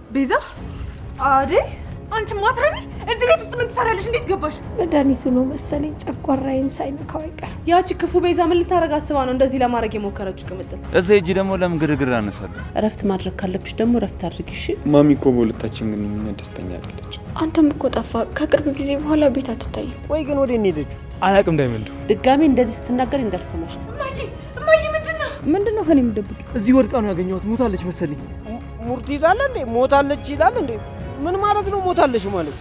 ቤዛ አዴ አንቺ ማትረቢ እዚህ ቤት ውስጥ ምን ትሰራለሽ? እንዴት ገባሽ? መድኃኒቱ ነው መሰለኝ ጨጓራዬን ሳይነካው አይቀር። ያቺ ክፉ ቤዛ ምን ልታረግ አስባ ነው እንደዚህ ለማድረግ የሞከረችው? ቅምጥል እዛ ሂጂ ደግሞ ለምን ግርግር አነሳለሁ? እረፍት ማድረግ ካለብሽ ደግሞ እረፍት አድርጊ እሺ። ማሚ እኮ በሁለታችን ግንኙነት ደስተኛ አይደለች። አንተም እኮ ጠፋ። ከቅርብ ጊዜ በኋላ ቤት አትታይም። ወይ ግን ወዴት ነው ሄደችው? አላቅም። ዳይመንዱ ድጋሜ እንደዚህ ስትናገር እንዳልሰማሽ። እማዬ ምንድነው ከኔ የምትደብቂው? እዚህ ወድቃ ነው ያገኘኋት። ሞታለች መሰለኝ። ሙርት ይዛለ እንዴ? ሞታለች ይላል እንዴ? ምን ማለት ነው ሞታለች ማለት?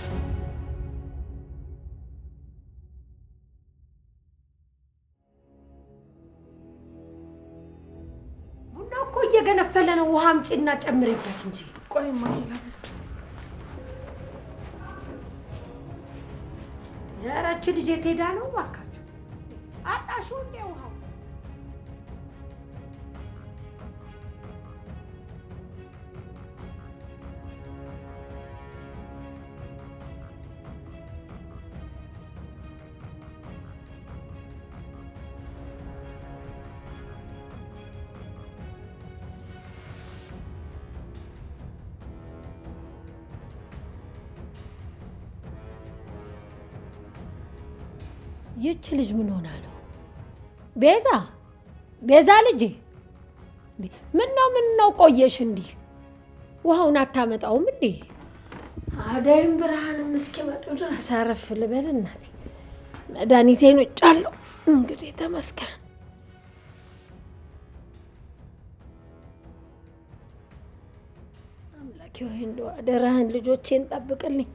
ቡናው እኮ እየገነፈለ ነው። ውሃ አምጪና ጨምሪበት እንጂ። ቆይ እማዬ ያራች ልጅ የት ሄዳ ነው? እባካችሁ አጣሹ እንደ ውሃው ይቺ ልጅ ምን ሆና ነው? ቤዛ ልጅ ምን ነው ቆየሽ? እንዲህ ውሃውን አታመጣውም እንዴ? አዳይም ብርሃንም እስኪመጡ ድረስ አረፍ ልበል እናቴ። መድኃኒቴን ወጫለሁ እንግዲህ ተመስገን። አምላኬ ሆይ እንደው አደራህን ልጆቼን ጠብቅልኝ።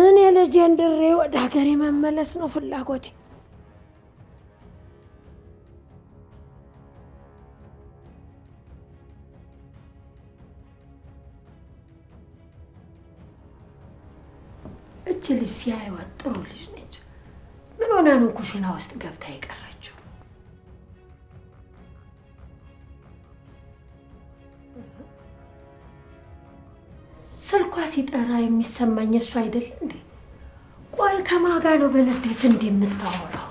እኔ ልጄን ድሬ ወደ ሀገሬ መመለስ ነው ፍላጎቴ። እች ልጅ ሲያዩዋት ጥሩ ልጅ ነች። ምን ሆና ነው ኩሽና ውስጥ ገብታ የቀረችው? ስልኳ ሲጠራ የሚሰማኝ እሱ አይደል እንዴ? ቆይ ከማን ጋር ነው በንዴት እንዲህ የምታወራው?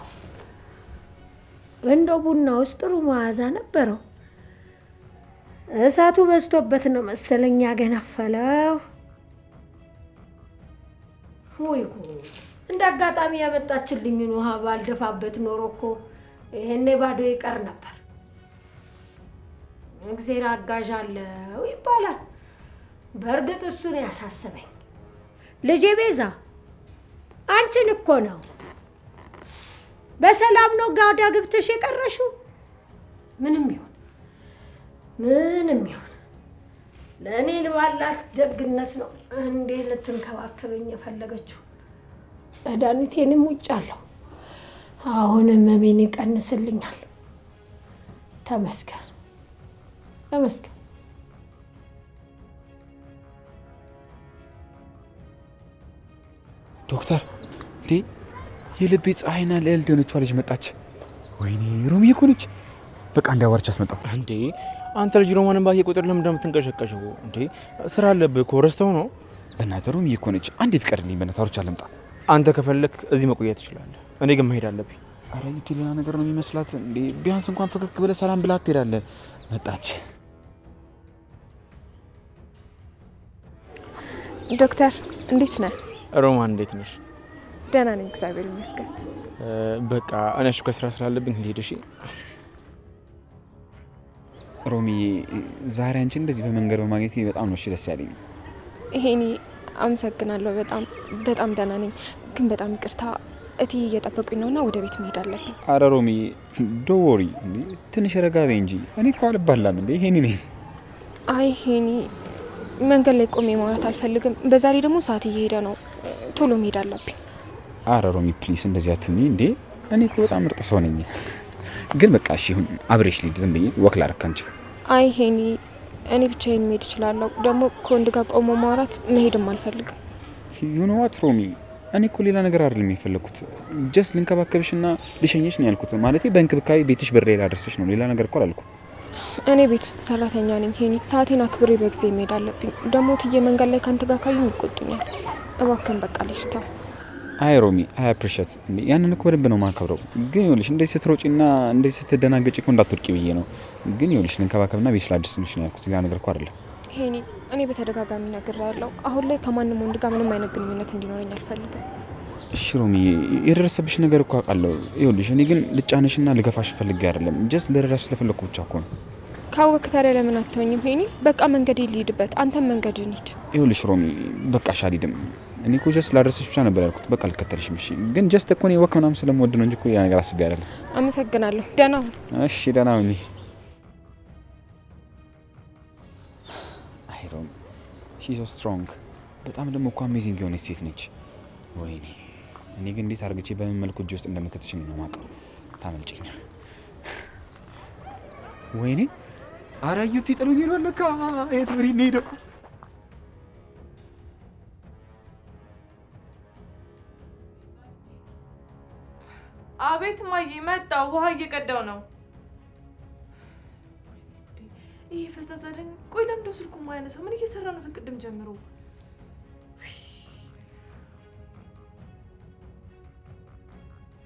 እንደው ቡና ውስጥ ጥሩ መዓዛ ነበረው። እሳቱ በዝቶበት ነው መሰለኝ ያገነፈለው። ወይ ጉድ! እንደ አጋጣሚ ያመጣችልኝን ውሃ ባልደፋበት ኖሮ እኮ ይሄኔ ባዶ ይቀር ነበር። እግዚአብሔር አጋዥ አለው ይባላል። በእርግጥ እሱ ነው ያሳሰበኝ። ልጄ ቤዛ አንቺን እኮ ነው። በሰላም ነው ጋዳ ግብተሽ የቀረሽው? ምንም ይሁን ለእኔ ባላት ደግነት ነው እንዴ ልትንከባከበኝ የፈለገችው። መድኃኒቴንም ውጫለሁ። አሁን ህመሜን ይቀንስልኛል። ተመስገን። ዶክተር እንዴ የልቤ ፀሐይና ልዕልት የሆነችዋ ልጅ መጣች። ወይኔ ሮሚ እኮ ነች። በቃ እንዳወርች አስመጣው። እንዴ አንተ ልጅ ሮማንን ባየ ቁጥር ለምን እንደምትንቀሸቀሸው? እንዴ ስራ አለብህ እኮ ረስተው ነው። በእናትህ ሮሚ እኮ ነች። አንዴ ፍቀድልኝ በእናትህ፣ አውርቻ ልምጣ። አንተ ከፈለክ እዚህ መቆየት ትችላለህ። እኔ ግን መሄድ አለብኝ። አረ ይሄ ሌላ ነገር ነው የሚመስላት። እንዴ ቢያንስ እንኳን ፈገግ ብለህ ሰላም ብላት ትሄዳለህ። መጣች። ዶክተር እንዴት ነህ? ሮማን እንዴት ነሽ? ደህና ነኝ እግዚአብሔር ይመስገን። በቃ እኔ ከስራ ስላለብኝ ልሄድ። እሺ ሮሚ ዛሬ አንቺ እንደዚህ በመንገድ በማግኘቴ በጣም ነው ደስ ያለኝ። ይሄኔ አመሰግናለሁ። በጣም ደህና ነኝ፣ ግን በጣም ይቅርታ እቴ እየጠበቁኝ ነውና ወደ ቤት መሄድ አለብኝ። አረ ሮሚ ዶወሪ ትንሽ ረጋ በይ እንጂ እኔ እኮ አልባላም እንዴ። ይሄኔ ነኝ። አይ ሄኒ መንገድ ላይ ቆሜ ማውራት አልፈልግም። በዛሬ ደግሞ ሰዓት እየሄደ ነው፣ ቶሎ መሄድ አለብኝ። አረ ሮሚ ፕሊስ እንደዚህ አትሁኚ እንዴ። እኔ እኮ በጣም ምርጥ ሰው ነኝ። ግን በቃ እሺ ይሁን፣ አብሬሽ ልሂድ። ዝም ብዬ ወክ ላደርግ አንቺ። አይ ሄኒ እኔ ብቻዬን መሄድ እችላለሁ። ደግሞ ከወንድ ጋር ቆሞ ማውራት መሄድም አልፈልግም። ዩ ኖ ዋት ሮሚ፣ እኔ እኮ ሌላ ነገር አይደለም የፈለኩት። ጀስት ልንከባከብሽና ልሸኝሽ ነው ያልኩት። ማለቴ በእንክብካቤ ቤትሽ በር ላይ ላደርስሽ ነው። ሌላ ነገር እኮ አላልኩም። እኔ ቤት ውስጥ ሰራተኛ ነኝ ሄኒ። ሰዓቴን አክብሬ በጊዜ መሄድ አለብኝ። ደግሞ ትዬ መንገድ ላይ ካንተ ጋር ካዩኝ ይቆጡኛል። እባክህን በቃ ልጅ ተው። አይ ሮሚ አይ አፕሪሺየት ያንን እኮ በደንብ ነው ማከብረው። ግን ይኸውልሽ እንደዚህ ስትሮጪና እንደዚህ ስትደናገጪ እኮ እንዳትወድቂ ብዬ ነው። ግን ይኸውልሽ ልንከባከብና ቤት ስላድርስሽ ነው ያልኩት። ሌላ ነገር እኮ አይደለም። ሄኒ እኔ በተደጋጋሚ ነግሬያለሁ። አሁን ላይ ከማንም ወንድ ጋር ምንም አይነት ግንኙነት እንዲኖረኝ አልፈልግም። እሺ ሮሚ የደረሰብሽ ነገር እኮ አውቃለሁ። ይኸውልሽ እኔ ግን ልጫነሽና ልገፋሽ ፈልጌ አይደለም። ጀስት ልረዳሽ ስለፈለኩ ብቻ እኮ ነው። ካወቅክ ታዲያ ለምን አትሆኝም ሄኒ? በቃ መንገድ ልሂድበት፣ አንተም መንገድህን ሂድ። ይኸውልሽ ሮሚ በቃ አልሄድም። እኔ እኮ ጀስት ላደረሰሽ ብቻ ነበር ያልኩት። በቃ አልከተልሽም። እሺ ግን ጀስት እኮ እኔ ወክ ምናምን ስለምወድ ነው እንጂ እኮ ያ ነገር አስቤ አይደለም። አመሰግናለሁ። ደህና ሁን። እሺ ደህና ሁኚ። አይ ሮሚ ሺ ሶ ስትሮንግ። በጣም ደግሞ እኮ አሜዚንግ የሆነች ሴት ነች። ወይኔ እኔ ግን እንዴት አድርግቼ በምን መልኩ እጅ ውስጥ እንደምከትሽ ነው የማውቀው። ታመልጭኝ። ወይኔ አራዩት ይጥሉኝ ነው ለካ የት ብሪ ነው። አቤት ማዬ፣ መጣሁ። ውሃ እየቀዳው ነው። ይሄ ፈዛዛለኝ። ቆይ ለምንድነው ስልኩ የማያነሳው? ምን እየሰራ ነው ከቅድም ጀምሮ?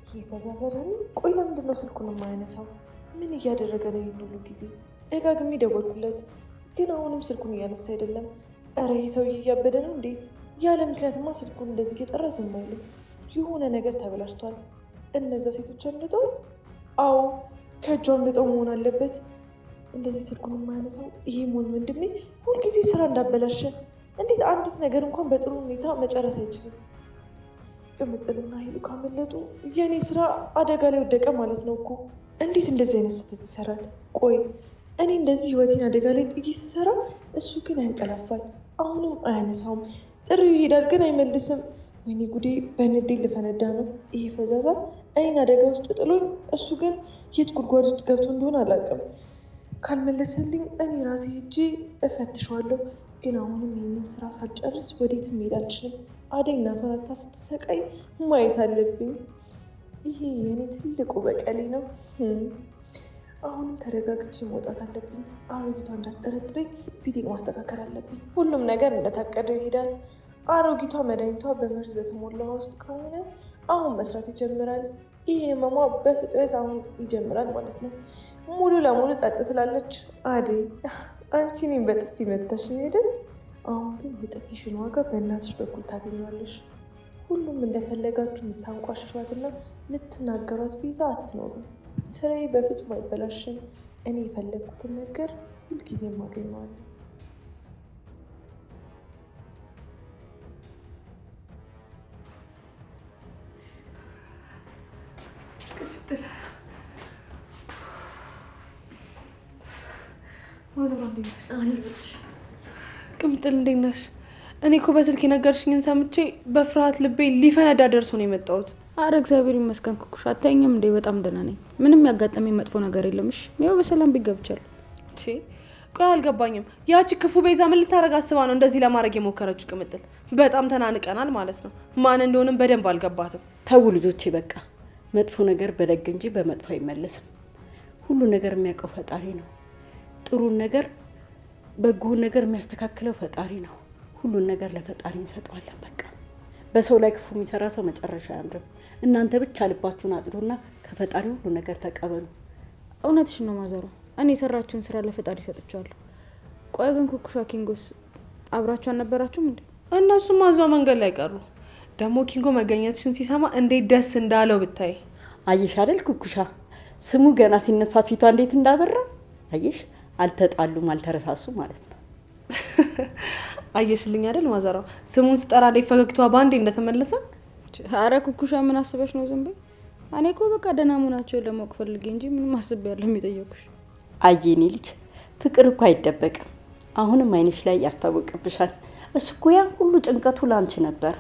ይሄ ፈዛዛለኝ። ቆይ ለምንድነው ስልኩን የማያነሳው? ምን እያደረገ ነው ይሄን ሁሉ ጊዜ? ደጋግሜ ደወልኩለት፣ ግን አሁንም ስልኩን እያነሳ አይደለም። ኧረ ይህ ሰውዬ እያበደ ነው እንዴ? ያለ ምክንያትማ ስልኩን እንደዚህ እየጠራ ዝም አይልም። የሆነ ነገር ተበላሽቷል። እነዛ ሴቶች አምልጠዋል። አዎ ከእጇ አምልጠው መሆን አለበት። እንደዚህ ስልኩን የማያነሳው ይሄ ሞኝ ወንድሜ ሁልጊዜ ስራ እንዳበላሸ። እንዴት አንዲት ነገር እንኳን በጥሩ ሁኔታ መጨረስ አይችልም? ቅምጥልና ሄሉ ካመለጡ የእኔ ስራ አደጋ ላይ ወደቀ ማለት ነው እኮ። እንዴት እንደዚህ አይነት ስህተት ይሰራል? ቆይ እኔ እንደዚህ ህይወቴን አደጋ ላይ ጥዬ ስሰራ እሱ ግን ያንቀላፋል። አሁንም አያነሳውም። ጥሪው ይሄዳል ግን አይመልስም። ወይኔ ጉዴ! በንዴት ልፈነዳ ነው። ይሄ ፈዛዛ እኔን አደጋ ውስጥ ጥሎኝ፣ እሱ ግን የት ጉድጓድ ውስጥ ገብቶ እንደሆነ አላውቅም። ካልመለሰልኝ እኔ ራሴ ሄጄ እፈትሸዋለሁ። ግን አሁንም ይህንን ስራ ሳልጨርስ ወዴትም መሄድ አልችልም። አደይ እናቷን አታ ስትሰቃይ ማየት አለብኝ። ይሄ የኔ ትልቁ በቀሌ ነው። አሁንም ተረጋግቼ መውጣት አለብኝ። አሮጊቷ እንዳትጠረጥረኝ ፊቴን ማስተካከል አለብኝ። ሁሉም ነገር እንደታቀደው ይሄዳል። አሮጊቷ መድኃኒቷ በመርዝ በተሞላ ውስጥ ከሆነ አሁን መስራት ይጀምራል። ይሄ ህመሟ በፍጥነት አሁን ይጀምራል ማለት ነው። ሙሉ ለሙሉ ጸጥ ትላለች። አደይ አንቺ እኔን በጥፊ መታሽኝ አይደል? አሁን ግን የጥፊሽን ዋጋ በእናትሽ በኩል ታገኛለሽ። ሁሉም እንደፈለጋችሁ የምታንቋሽሿትና የምትናገሯት ቤዛ አትኖሩም። ስራዬ በፍጹም አይበላሽም። እኔ የፈለግኩትን ነገር ሁልጊዜም አገኘዋለሁ። ቅምጥል እንዴት ነሽ? እኔ እኮ በስልክ የነገርሽኝን ሰምቼ በፍርሃት ልቤ ሊፈነዳ ደርሶ ነው የመጣሁት። አረ እግዚአብሔር ይመስገን ኩኩሽ፣ አታይኝም እንዴ? በጣም ደህና ነኝ። ምንም ያጋጠመኝ መጥፎ ነገር የለምሽ። ይኸው በሰላም ቢገብቻለሁ። ቆይ አልገባኝም። ያቺ ክፉ ቤዛ ምን ልታረግ አስባ ነው እንደዚህ ለማድረግ የሞከረችው? ቅምጥል በጣም ተናንቀናል ማለት ነው። ማን እንደሆነም በደንብ አልገባትም። ተው ልጆቼ በቃ። መጥፎ ነገር በደግ እንጂ በመጥፎ አይመለስም። ሁሉ ነገር የሚያውቀው ፈጣሪ ነው። ጥሩን ነገር በጎን ነገር የሚያስተካክለው ፈጣሪ ነው። ሁሉን ነገር ለፈጣሪ እንሰጠዋለን። በቃ በሰው ላይ ክፉ የሚሰራ ሰው መጨረሻ አያምርም። እናንተ ብቻ ልባችሁን አጽዱና ከፈጣሪ ሁሉ ነገር ተቀበሉ። እውነትሽን ነው ማዘሯ። እኔ የሰራችውን ስራ ለፈጣሪ ሰጥቻለሁ። ቆይ ግን ኩኩሻ ኪንጎስ አብራችሁ አልነበራችሁም እንዴ? እነሱም አዛው መንገድ ላይ ቀሩ። ደግሞ ኪንጎ መገኘትሽን ሲሰማ እንዴት ደስ እንዳለው ብታይ። አየሽ አይደል ኩኩሻ፣ ስሙ ገና ሲነሳ ፊቷ እንዴት እንዳበራ አየሽ። አልተጣሉም አልተረሳሱ ማለት ነው። አየሽልኝ አይደል ማዘሯ፣ ስሙን ስጠራ ላይ ፈገግታዋ ባንዴ እንደተመለሰ። አረ ኩኩሻ ምን አስበሽ ነው? ዝም በይ። እኔ እኮ በቃ ደህና መሆናቸውን ለማወቅ ፈልጌ እንጂ ምንም አስቤያለሁ የሚጠየቁሽ። አየኔ ልጅ ፍቅር እኮ አይደበቅም። አሁንም አይንሽ ላይ ያስታውቅብሻል። እሱ እኮ ያ ሁሉ ጭንቀቱ ላንቺ ነበር።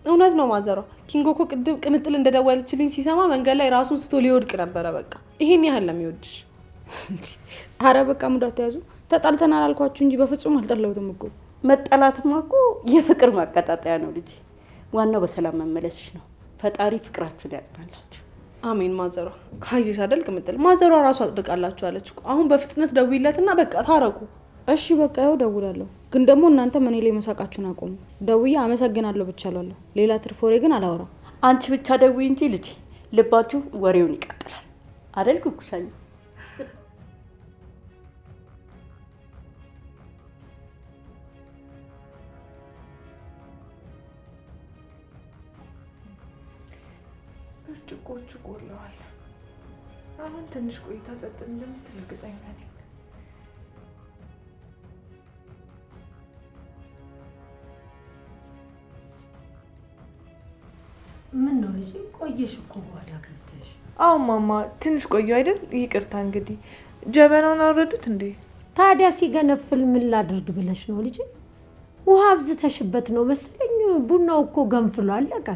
እውነት ነው ማዘሯ። ኪንጎ እኮ ቅድም ቅምጥል እንደደወለችልኝ ሲሰማ መንገድ ላይ ራሱን ስቶ ሊወድቅ ነበረ። በቃ ይሄን ያህል ለሚወድሽ። አረ በቃ ሙዳት ያዙ። ተጣልተናል አልኳችሁ እንጂ በፍጹም አልጠላሁትም እኮ። መጠላትማ እኮ የፍቅር ማቀጣጠያ ነው ልጅ። ዋናው በሰላም መመለስሽ ነው። ፈጣሪ ፍቅራችሁን ያጽናላችሁ። አሜን ማዘሯ። አየሽ አይደል ቅምጥል፣ ማዘሯ ራሱ አጽድቃላችሁ አለች እኮ። አሁን በፍጥነት ደውይለትና በቃ ታረቁ። እሺ በቃ ያው ደውላለሁ። ግን ደግሞ እናንተ ምን ላይ መሳቃችሁን አቆሙ። ደውዬ አመሰግናለሁ ብቻ እላለሁ። ሌላ ትርፍ ወሬ ግን አላወራም። አንቺ ብቻ ደውይ እንጂ ልጅ፣ ልባችሁ ወሬውን ይቀጥላል አይደል ኩኩሻዬ? ብርጭቆቹ ጎለዋል። አሁን ትንሽ ቆይታ ጸጥ እንደምትል እርግጠኛ ነኝ። ምን ነው ልጄ ቆየሽ እኮ በኋላ ገብተሽ? አዎ ማማ ትንሽ ቆዩ አይደል? ይቅርታ እንግዲህ ጀበናውን አወረዱት እንዴ? ታዲያ ሲገነፍል ምን ላድርግ ብለሽ ነው ልጄ? ውሃ አብዝተሽበት ነው መሰለኝ። ቡናው እኮ ገንፍሎ አለቀ።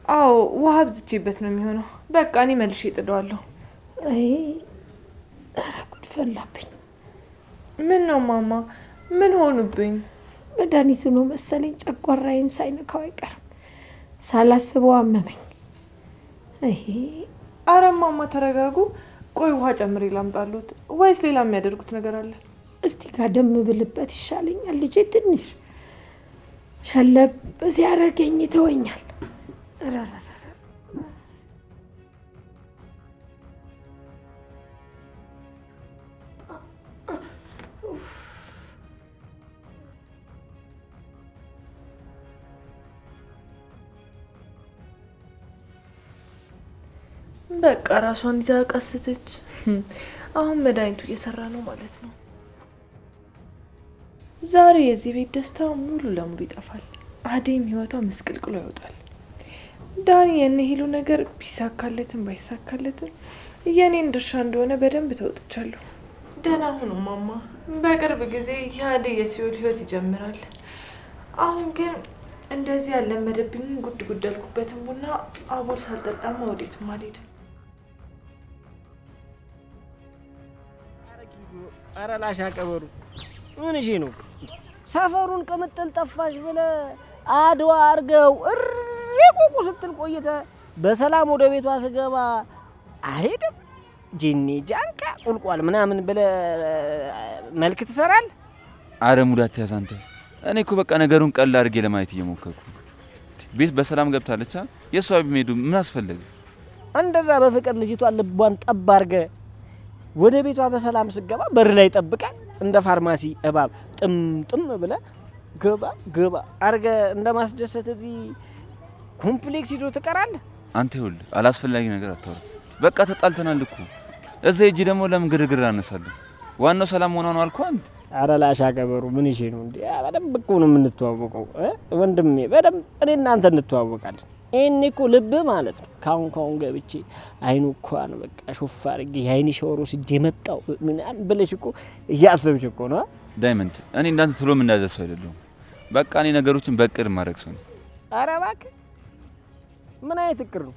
አዎ ውሃ አብዝቼበት ነው የሚሆነው። በቃ እኔ መልሼ እጥደዋለሁ። አይ ኧረ ጉድ ፈላብኝ። ምን ነው ማማ ምን ሆኑብኝ? መድኃኒቱ ነው መሰለኝ ጨጓራዬን ሳይነካው አይቀርም። ሳላስበው አመመኝ። አይ አረ ማማ ተረጋጉ። ቆይ ውሃ ጨምሬ ላምጣሉት ወይስ ሌላ የሚያደርጉት ነገር አለ? እስቲ ጋደም ብልበት ይሻለኛል ልጄ። ትንሽ ሸለብ ሲያደርገኝ ይተወኛል። በቃ ራሷን ይዛ ቀስተች። አሁን መድኃኒቱ እየሰራ ነው ማለት ነው። ዛሬ የዚህ ቤት ደስታ ሙሉ ለሙሉ ይጠፋል። አደይም ህይወቷ ምስቅልቅሎ ይወጣል። ዳኒ የኔ ሄሉ ነገር ቢሳካለትም ባይሳካለትም የኔን ድርሻ እንደሆነ በደንብ ተወጥቻለሁ። ደህና ሁኑ ማማ። በቅርብ ጊዜ የአደይ የሲኦል ህይወት ይጀምራል። አሁን ግን እንደዚህ ያለመደብኝ ጉድ ጉድ ያልኩበትን ቡና አቦል ሳልጠጣማ ወዴትም አልሄድም። ኧረ ላሻ ቀበሩ ምን እሺ ነው? ሰፈሩን ቅምጥል ጠፋሽ ብለህ አድዋ አርገው ቆቁ ስትል ቆይተ በሰላም ወደ ቤቷ ስገባ አልሄድም ጂኒ ጃንካ ቁልቋል ምናምን ብለህ መልክ ትሰራለህ። አረ ሙዳት ያዝ አንተ። እኔ እኮ በቃ ነገሩን ቀላል አድርጌ ለማየት እየሞከርኩ። ቤት በሰላም ገብታለች። የሷ ቢሄዱ ምን አስፈለገ? እንደዛ በፍቅር ልጅቷን ልቧን ጠብ አድርገህ ወደ ቤቷ በሰላም ስገባ በር ላይ ጠብቃል። እንደ ፋርማሲ እባብ ጥምጥም ብለህ ገባ ገባ አድርገህ እንደማስደሰት እዚህ ኮምፕሌክስ ሂዶ ትቀራለህ። አንተ ይኸውልህ አላስፈላጊ ነገር አታወራ። በቃ ተጣልተናል እኮ። እዛ ሂጂ ደግሞ ለምን ግርግር አነሳለሁ? ዋናው ሰላም ሆኗ ነው አልኩህ። አንተ አረ ላሻ ገበሩ ምን ይሄ ነው እንዴ? በደንብ እኮ ነው የምንተዋወቀው ወንድሜ፣ በደንብ እኔ እናንተ እንተዋወቃለን። እኔ እኮ ልብ ማለት ነው ካሁን ገብቼ አይኑ እንኳን በቃ ሾፍ አድርጌ የአይን ሻወር ወስጄ መጣሁ ምናምን ብለሽ እኮ እያሰብሽ እኮ ነው ዳይመንድ። እኔ እንዳንተ ስሎ የምናዘዝ ሰው አይደለሁም። በቃ እኔ ነገሮችን በቅድ ማድረግ ሰው ነኝ። አረ እባክህ ምን አይነት እቅድ ነው?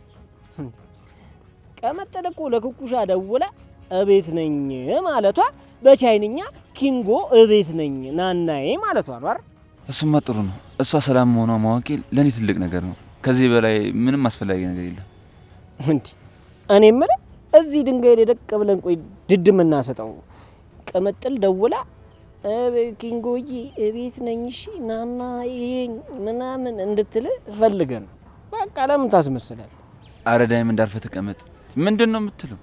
ቀመጠለ እኮ ለኩኩሻ ደውላ እቤት ነኝ ማለቷ በቻይንኛ ኪንጎ እቤት ነኝ ናናዬ ማለቷ ነው አይደል? እሱማ ጥሩ ነው። እሷ ሰላም መሆኗ ማወቄ ለኔ ትልቅ ነገር ነው። ከዚህ በላይ ምንም አስፈላጊ ነገር የለም። እንዴ እኔ የምልህ እዚህ ድንጋይ ላይ ደቅ ብለን ቆይ ድድም እናሰጠው። ቀመጥል ደውላ ኪንጎዬ እቤት ነኝ እሺ ናናዬ ምናምን እንድትል ፈልገን በቃ ለምን ታስመስላለህ? አረ ዳይመንድ አርፈህ ተቀመጥ። ምንድነው የምትለው?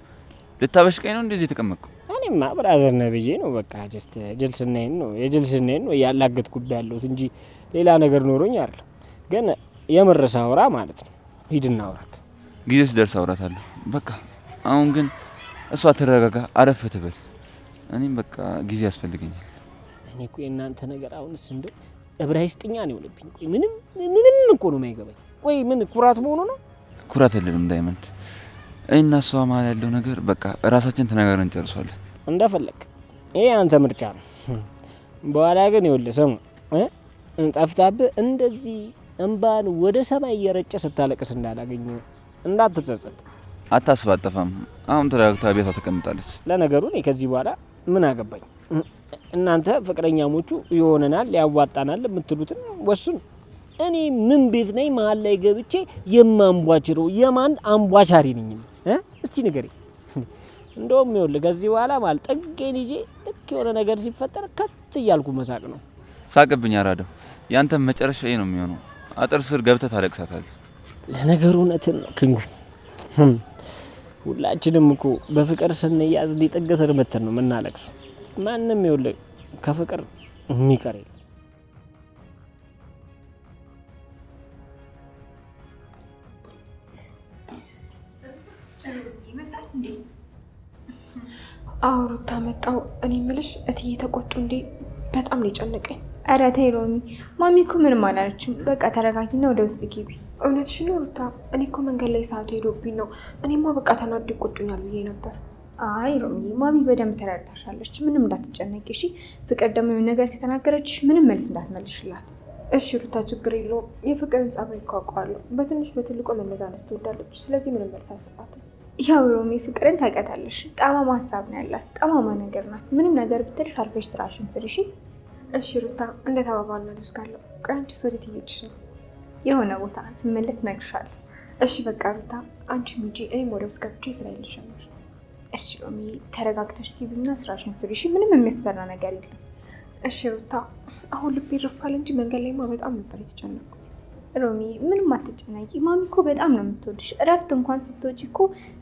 ልታበሽቀኝ ነው እንደዚህ የተቀመጥኩ? እኔማ ብራዘር ነህ ብዬ ነው በቃ ጀስት ጅልስናዬን ነው የጅልስናዬን ነው ያላገጥኩብህ ያለሁት እንጂ ሌላ ነገር ኖሮኝ አይደል። ግን የምርስ አውራ ማለት ነው። ሂድና አውራት። ጊዜው ሲደርስ አውራታለሁ። በቃ አሁን ግን እሷ ትረጋጋ፣ አረፍ ትበል። እኔም በቃ ጊዜ ያስፈልገኛል። እኔ እኮ የእናንተ ነገር አሁንስ እንደው ዕብራይስጥኛ ነው የሆነብኝ። ቆይ ምንም እኮ ነው የማይገባኝ። ቆይ ምን ኩራት መሆኑ ነው? ኩራት አይደለም ዳይመንድ። እኔና እሷ መሀል ያለው ነገር በቃ ራሳችን ተነጋግረን እንጨርሷለን። እንደፈለግ ይሄ አንተ ምርጫ ነው። በኋላ ግን ይኸውልህ ስሙ ጠፍታብህ እንደዚህ እንባን ወደ ሰማይ እየረጨ ስታለቅስ እንዳላገኘ እንዳትጸጸት። አታስብ፣ አጠፋም። አሁን ተረጋግታ ቤቷ ተቀምጣለች። ለነገሩ እኔ ከዚህ በኋላ ምን አገባኝ? እናንተ ፍቅረኛሞቹ ይሆነናል ያዋጣናል የምትሉትን ወስኑ። እኔ ምን ቤት ነኝ መሀል ላይ ገብቼ የማንቧችረው? የማን አንቧቻሪ ነኝ? እስቲ ንገረኝ። እንደውም ይኸውልህ ከዚህ በኋላ ማለት ጠጌን ይዤ ልክ የሆነ ነገር ሲፈጠር ከት እያልኩ መሳቅ ነው። ሳቅብኝ አራዳው። ያንተ መጨረሻ ይሄ ነው የሚሆነው። አጥር ስር ገብተህ ታለቅሳታለህ። ለነገሩ እውነትን ነው ክንጉ። ሁላችንም እኮ በፍቅር ስንያዝ ሊጠገ ስር መተን ነው የምናለቅሰው። ማንም ይኸውልህ ከፍቅር የሚቀር የለም። አውሩታ መጣው። እኔ ምልሽ እትዬ ተቆጡ እንዴ? በጣም ነው የጨነቀኝ። ኧረ ተይ ሮሚ፣ ማሚ እኮ ምንም አላለችም። በቃ ተረጋጊና ወደ ውስጥ ግቢ። እውነትሽን ነው ሩታ? እኔ እኮ መንገድ ላይ ሰዓቱ ሄዶብኝ ነው። እኔማ በቃ ተናዶ ይቆጡኛል ብዬ ነበር። አይ ሮሚ፣ ማሚ በደንብ ተረድታሻለች። ምንም እንዳትጨነቂ እሺ። ፍቅር ደግሞ የሆነ ነገር ከተናገረችሽ ምንም መልስ እንዳትመልሽላት እሺ ሩታ? ችግር የለውም። የፍቅርን ጸባይ እኮ አውቀዋለሁ። በትንሽ በትልቁ መነዛነስ ትወዳለች። ስለዚህ ምንም መልስ አልሰጣትም። ያው ሮሚ ፍቅርን ታውቂያታለሽ። ጠማማ ሀሳብ ነው ያላት። ጠማማ ነገር ናት። ምንም ነገር ብትልሽ አልፈሽ ስራሽን ስሪ እሺ? እሺ ሩታ፣ እንደ ተባባልን አደርጋለሁ። ቆይ አንቺስ ወዴት እየሄድሽ ነው? የሆነ ቦታ ስመለስ እነግርሻለሁ። እሺ በቃ ሩታ፣ አንቺም ሂጂ፣ እኔም ወደ ውስጥ ገብቼ ስራዬን ልጀምር። እሺ ሮሚ፣ ተረጋግተሽ ግቢና ስራሽን ስሪ እሺ? ምንም የሚያስፈራ ነገር የለም። እሺ ሩታ፣ አሁን ልቤ ይረፋል እንጂ መንገድ ላይማ በጣም ነበር የተጨነቁት። ሮሚ ምንም አትጨናቂ። ማሚ እኮ በጣም ነው የምትወድሽ። እረፍት እንኳን ስትወጪ እኮ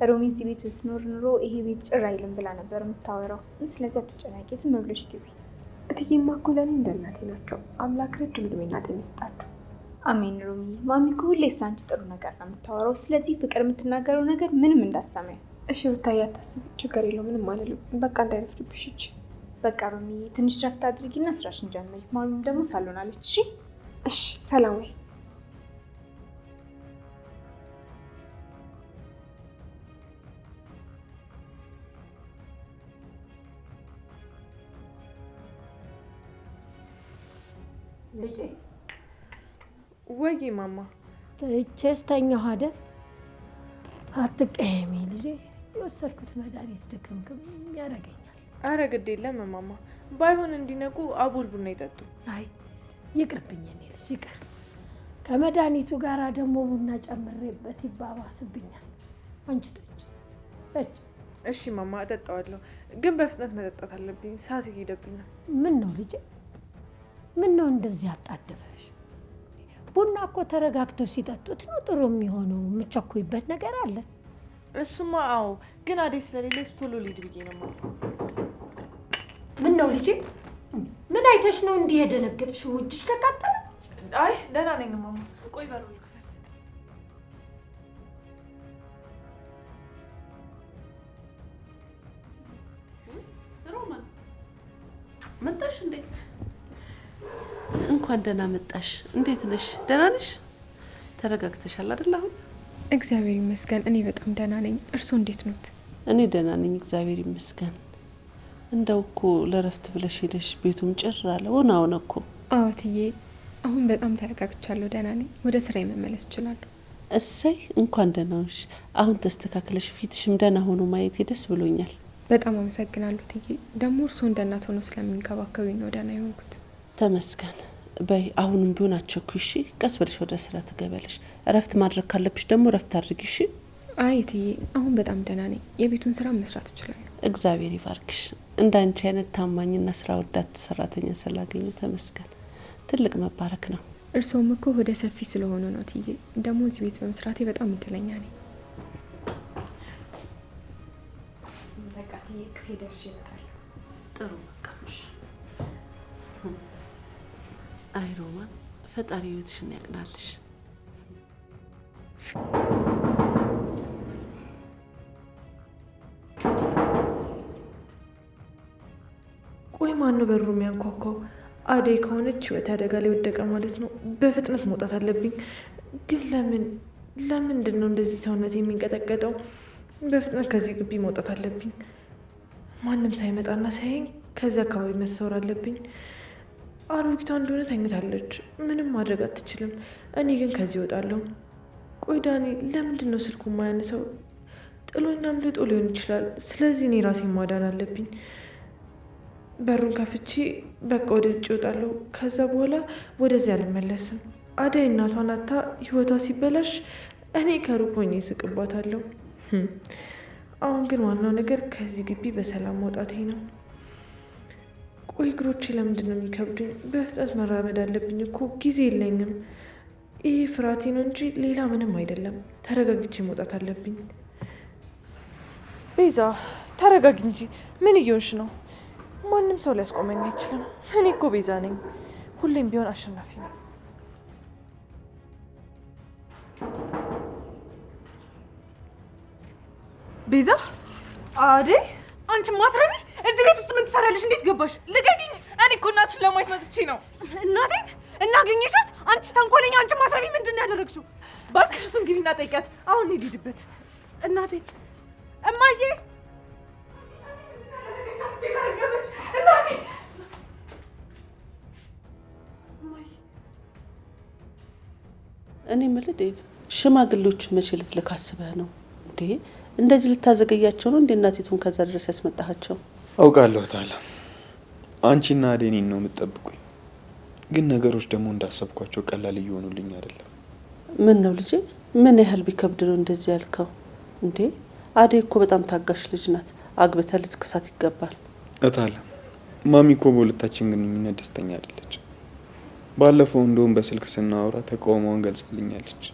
ሮሚ እዚህ ቤት ብትኖር ኑሮ ይሄ ቤት ጭር አይልም ብላ ነበር የምታወራው። ስለዚህ አትጨናቂ፣ ዝም ብለሽ ግቢ። እትዬማ እኮ ለእኔ እንደ እናቴ ናቸው። አምላክ ረጅም ዕድሜና ጤና ይስጣቸው። አሜን። ሮሚ ማሚ እኮ ሁሌ ስላንቺ ጥሩ ነገር ነው የምታወራው። ስለዚህ ፍቅር የምትናገረው ነገር ምንም እንዳትሰማኝ እሺ ሩታዬ፣ አታስቢ፣ ችግር የለው፣ ምንም አልልም። በቃ እንዳይረፍድብሽ እሺ? በቃ ሮሚ ትንሽ ረፍት አድርጊና ስራሽን ጀምሪ። ማሚም ደግሞ ሳሎን አለች እሺ? እሺ ሰላም ወይ? ልጄ ወይ ማማ፣ ትቼሽ ተኛሁ አይደል? አትቀየሚ ልጄ። የወሰድኩት መድኃኒት ድክምክም ያደርገኛል። አረ ግድ የለም ማማ፣ ባይሆን እንዲነቁ አቦል ቡና ይጠጡ። አይ ይቅርብኝ እኔ ልጅ ይቅር። ከመድኃኒቱ ጋር ደግሞ ቡና ጨምሬበት ይባባስብኛል። አንቺ ጠጪ። እሺ ማማ እጠጣዋለሁ፣ ግን በፍጥነት መጠጣት አለብኝ፣ ሰዓት እየሄደብኝ። ምን ነው ልጄ? ምን ነው እንደዚህ አጣደፈሽ? ቡና እኮ ተረጋግተው ሲጠጡት ነው ጥሩ የሚሆነው። የምቸኩይበት ነገር አለ? እሱማ አዎ፣ ግን አደይ ስለሌለች ቶሎ ልሂድ ብዬ ነው ማለት። ምን ነው ልጄ? ምን አይተሽ ነው እንዲህ የደነገጥሽው? እጅሽ ተቃጠለ? አይ ደህና ነኝ ማማ። ቆይ በሩ ልክፈት። ሮማን መጣሽ እንዴ? እንኳን ደህና መጣሽ። እንዴት ነሽ? ደህና ነሽ? ተረጋግተሻል አይደል? አሁን እግዚአብሔር ይመስገን እኔ በጣም ደህና ነኝ። እርስዎ እንዴት ኖት? እኔ ደህና ነኝ እግዚአብሔር ይመስገን። እንደው እኮ ለረፍት ብለሽ ሄደሽ ቤቱም ጭር አለ። ሆነ እኮ። አዎ እትዬ፣ አሁን በጣም ተረጋግቻለሁ፣ ደህና ነኝ። ወደ ስራዬ መመለስ እችላለሁ። እሰይ እንኳን ደህና ነሽ። አሁን ተስተካክለሽ ፊትሽም ደህና ሆኖ ማየቴ ደስ ብሎኛል። በጣም አመሰግናለሁ እትዬ። ደግሞ እርስዎ እንደ እናት ሆኖ ስለሚንከባከቡኝ ነው ደህና የሆንኩት። ተመስገን። በይ አሁንም ቢሆን አትቸኩይ እሺ? ቀስ ብለሽ ወደ ስራ ትገበለሽ። እረፍት ማድረግ ካለብሽ ደግሞ እረፍት አድርጊ እሺ? አይ እትዬ፣ አሁን በጣም ደህና ነኝ። የቤቱን ስራ መስራት እችላለሁ። እግዚአብሔር ይባርክሽ። እንዳንቺ አይነት ታማኝና ስራ ወዳድ ሰራተኛ ስላገኘ ተመስገን። ትልቅ መባረክ ነው። እርስዎም እኮ ወደ ሰፊ ስለሆኑ ነው እትዬ። ደግሞ እዚህ ቤት በመስራቴ በጣም እድለኛ ነኝ። በቃ እትዬ ክፍሌ ደርሼ እመጣለሁ። ጥሩ መቃምሽ። አይ ሮማን፣ ፈጣሪ ህይወትሽን ያቅናልሽ። ቆይ ማነው በሩ የሚያንኳኳው? አደይ ከሆነች ህይወት አደጋ ላይ ወደቀ ማለት ነው። በፍጥነት መውጣት አለብኝ። ግን ለምንድን ነው እንደዚህ ሰውነት የሚንቀጠቀጠው? በፍጥነት ከዚህ ግቢ መውጣት አለብኝ። ማንም ሳይመጣና ሳይኝ ከዚህ አካባቢ መሰወር አለብኝ። አሮጊቷ እንደሆነ ተኝታለች፣ ምንም ማድረግ አትችልም። እኔ ግን ከዚህ እወጣለሁ። ቆይ ዳኒ ለምንድን ነው ስልኩ የማያነሳው? ጥሎኛም ልጦ ሊሆን ይችላል። ስለዚህ እኔ ራሴን ማዳን አለብኝ። በሩን ከፍቼ በቃ ወደ ውጭ እወጣለሁ። ከዛ በኋላ ወደዚህ አልመለስም። አደይ እናቷን አታ ህይወቷ ሲበላሽ እኔ ከሩቅ ሆኜ እስቅባታለሁ። አሁን ግን ዋናው ነገር ከዚህ ግቢ በሰላም መውጣቴ ነው። ቆይ እግሮቼ ለምንድን ነው የሚከብዱኝ? በፍጥነት መራመድ አለብኝ እኮ ጊዜ የለኝም። ይሄ ፍርሃቴ ነው እንጂ ሌላ ምንም አይደለም። ተረጋግቼ መውጣት አለብኝ። ቤዛ ተረጋግ እንጂ ምን እየሆንሽ ነው? ማንም ሰው ሊያስቆመኝ አይችልም። እኔ እኮ ቤዛ ነኝ። ሁሌም ቢሆን አሸናፊ ነኝ። ቤዛ አደይ፣ አንቺ ማትረቢ እዚህ ቤት ውስጥ ምን ትሰራለሽ? እንዴት ገባሽ? ልቀቂኝ! እኔ እኮ እናትሽን ለማየት መጥቼ ነው። እናቴን እናገኘሻት? አንቺ ተንኮለኛ፣ አንቺ ማትረቢ ምንድን ነው ያደረግሽው? እባክሽ እሱን ግቢና ጠይቂያት። አሁን ሄድበት። እናቴ እማዬ እኔ የምልህ ዴቭ፣ ሽማግሌዎች መቼ ልትልክ አስበህ ነው እንዴ? እንደዚህ ልታዘገያቸው ነው እንዴ እናቲቱን ከዛ ድረስ ያስመጣሃቸው? አውቃለሁ ታላ፣ አንቺና አዴኔን ነው የምትጠብቁኝ። ግን ነገሮች ደግሞ እንዳሰብኳቸው ቀላል እየሆኑልኝ አይደለም። ምን ነው ልጄ? ምን ያህል ቢከብድ ነው እንደዚህ ያልከው እንዴ? አዴ እኮ በጣም ታጋሽ ልጅ ናት። አግብተህ ልትክሳት ይገባል። እታለ ማሚ እኮ በሁለታችን ግንኙነት ደስተኛ አይደለች። ባለፈው እንደውም በስልክ ስናወራ ተቃውሞዋን ገልጻልኛለች።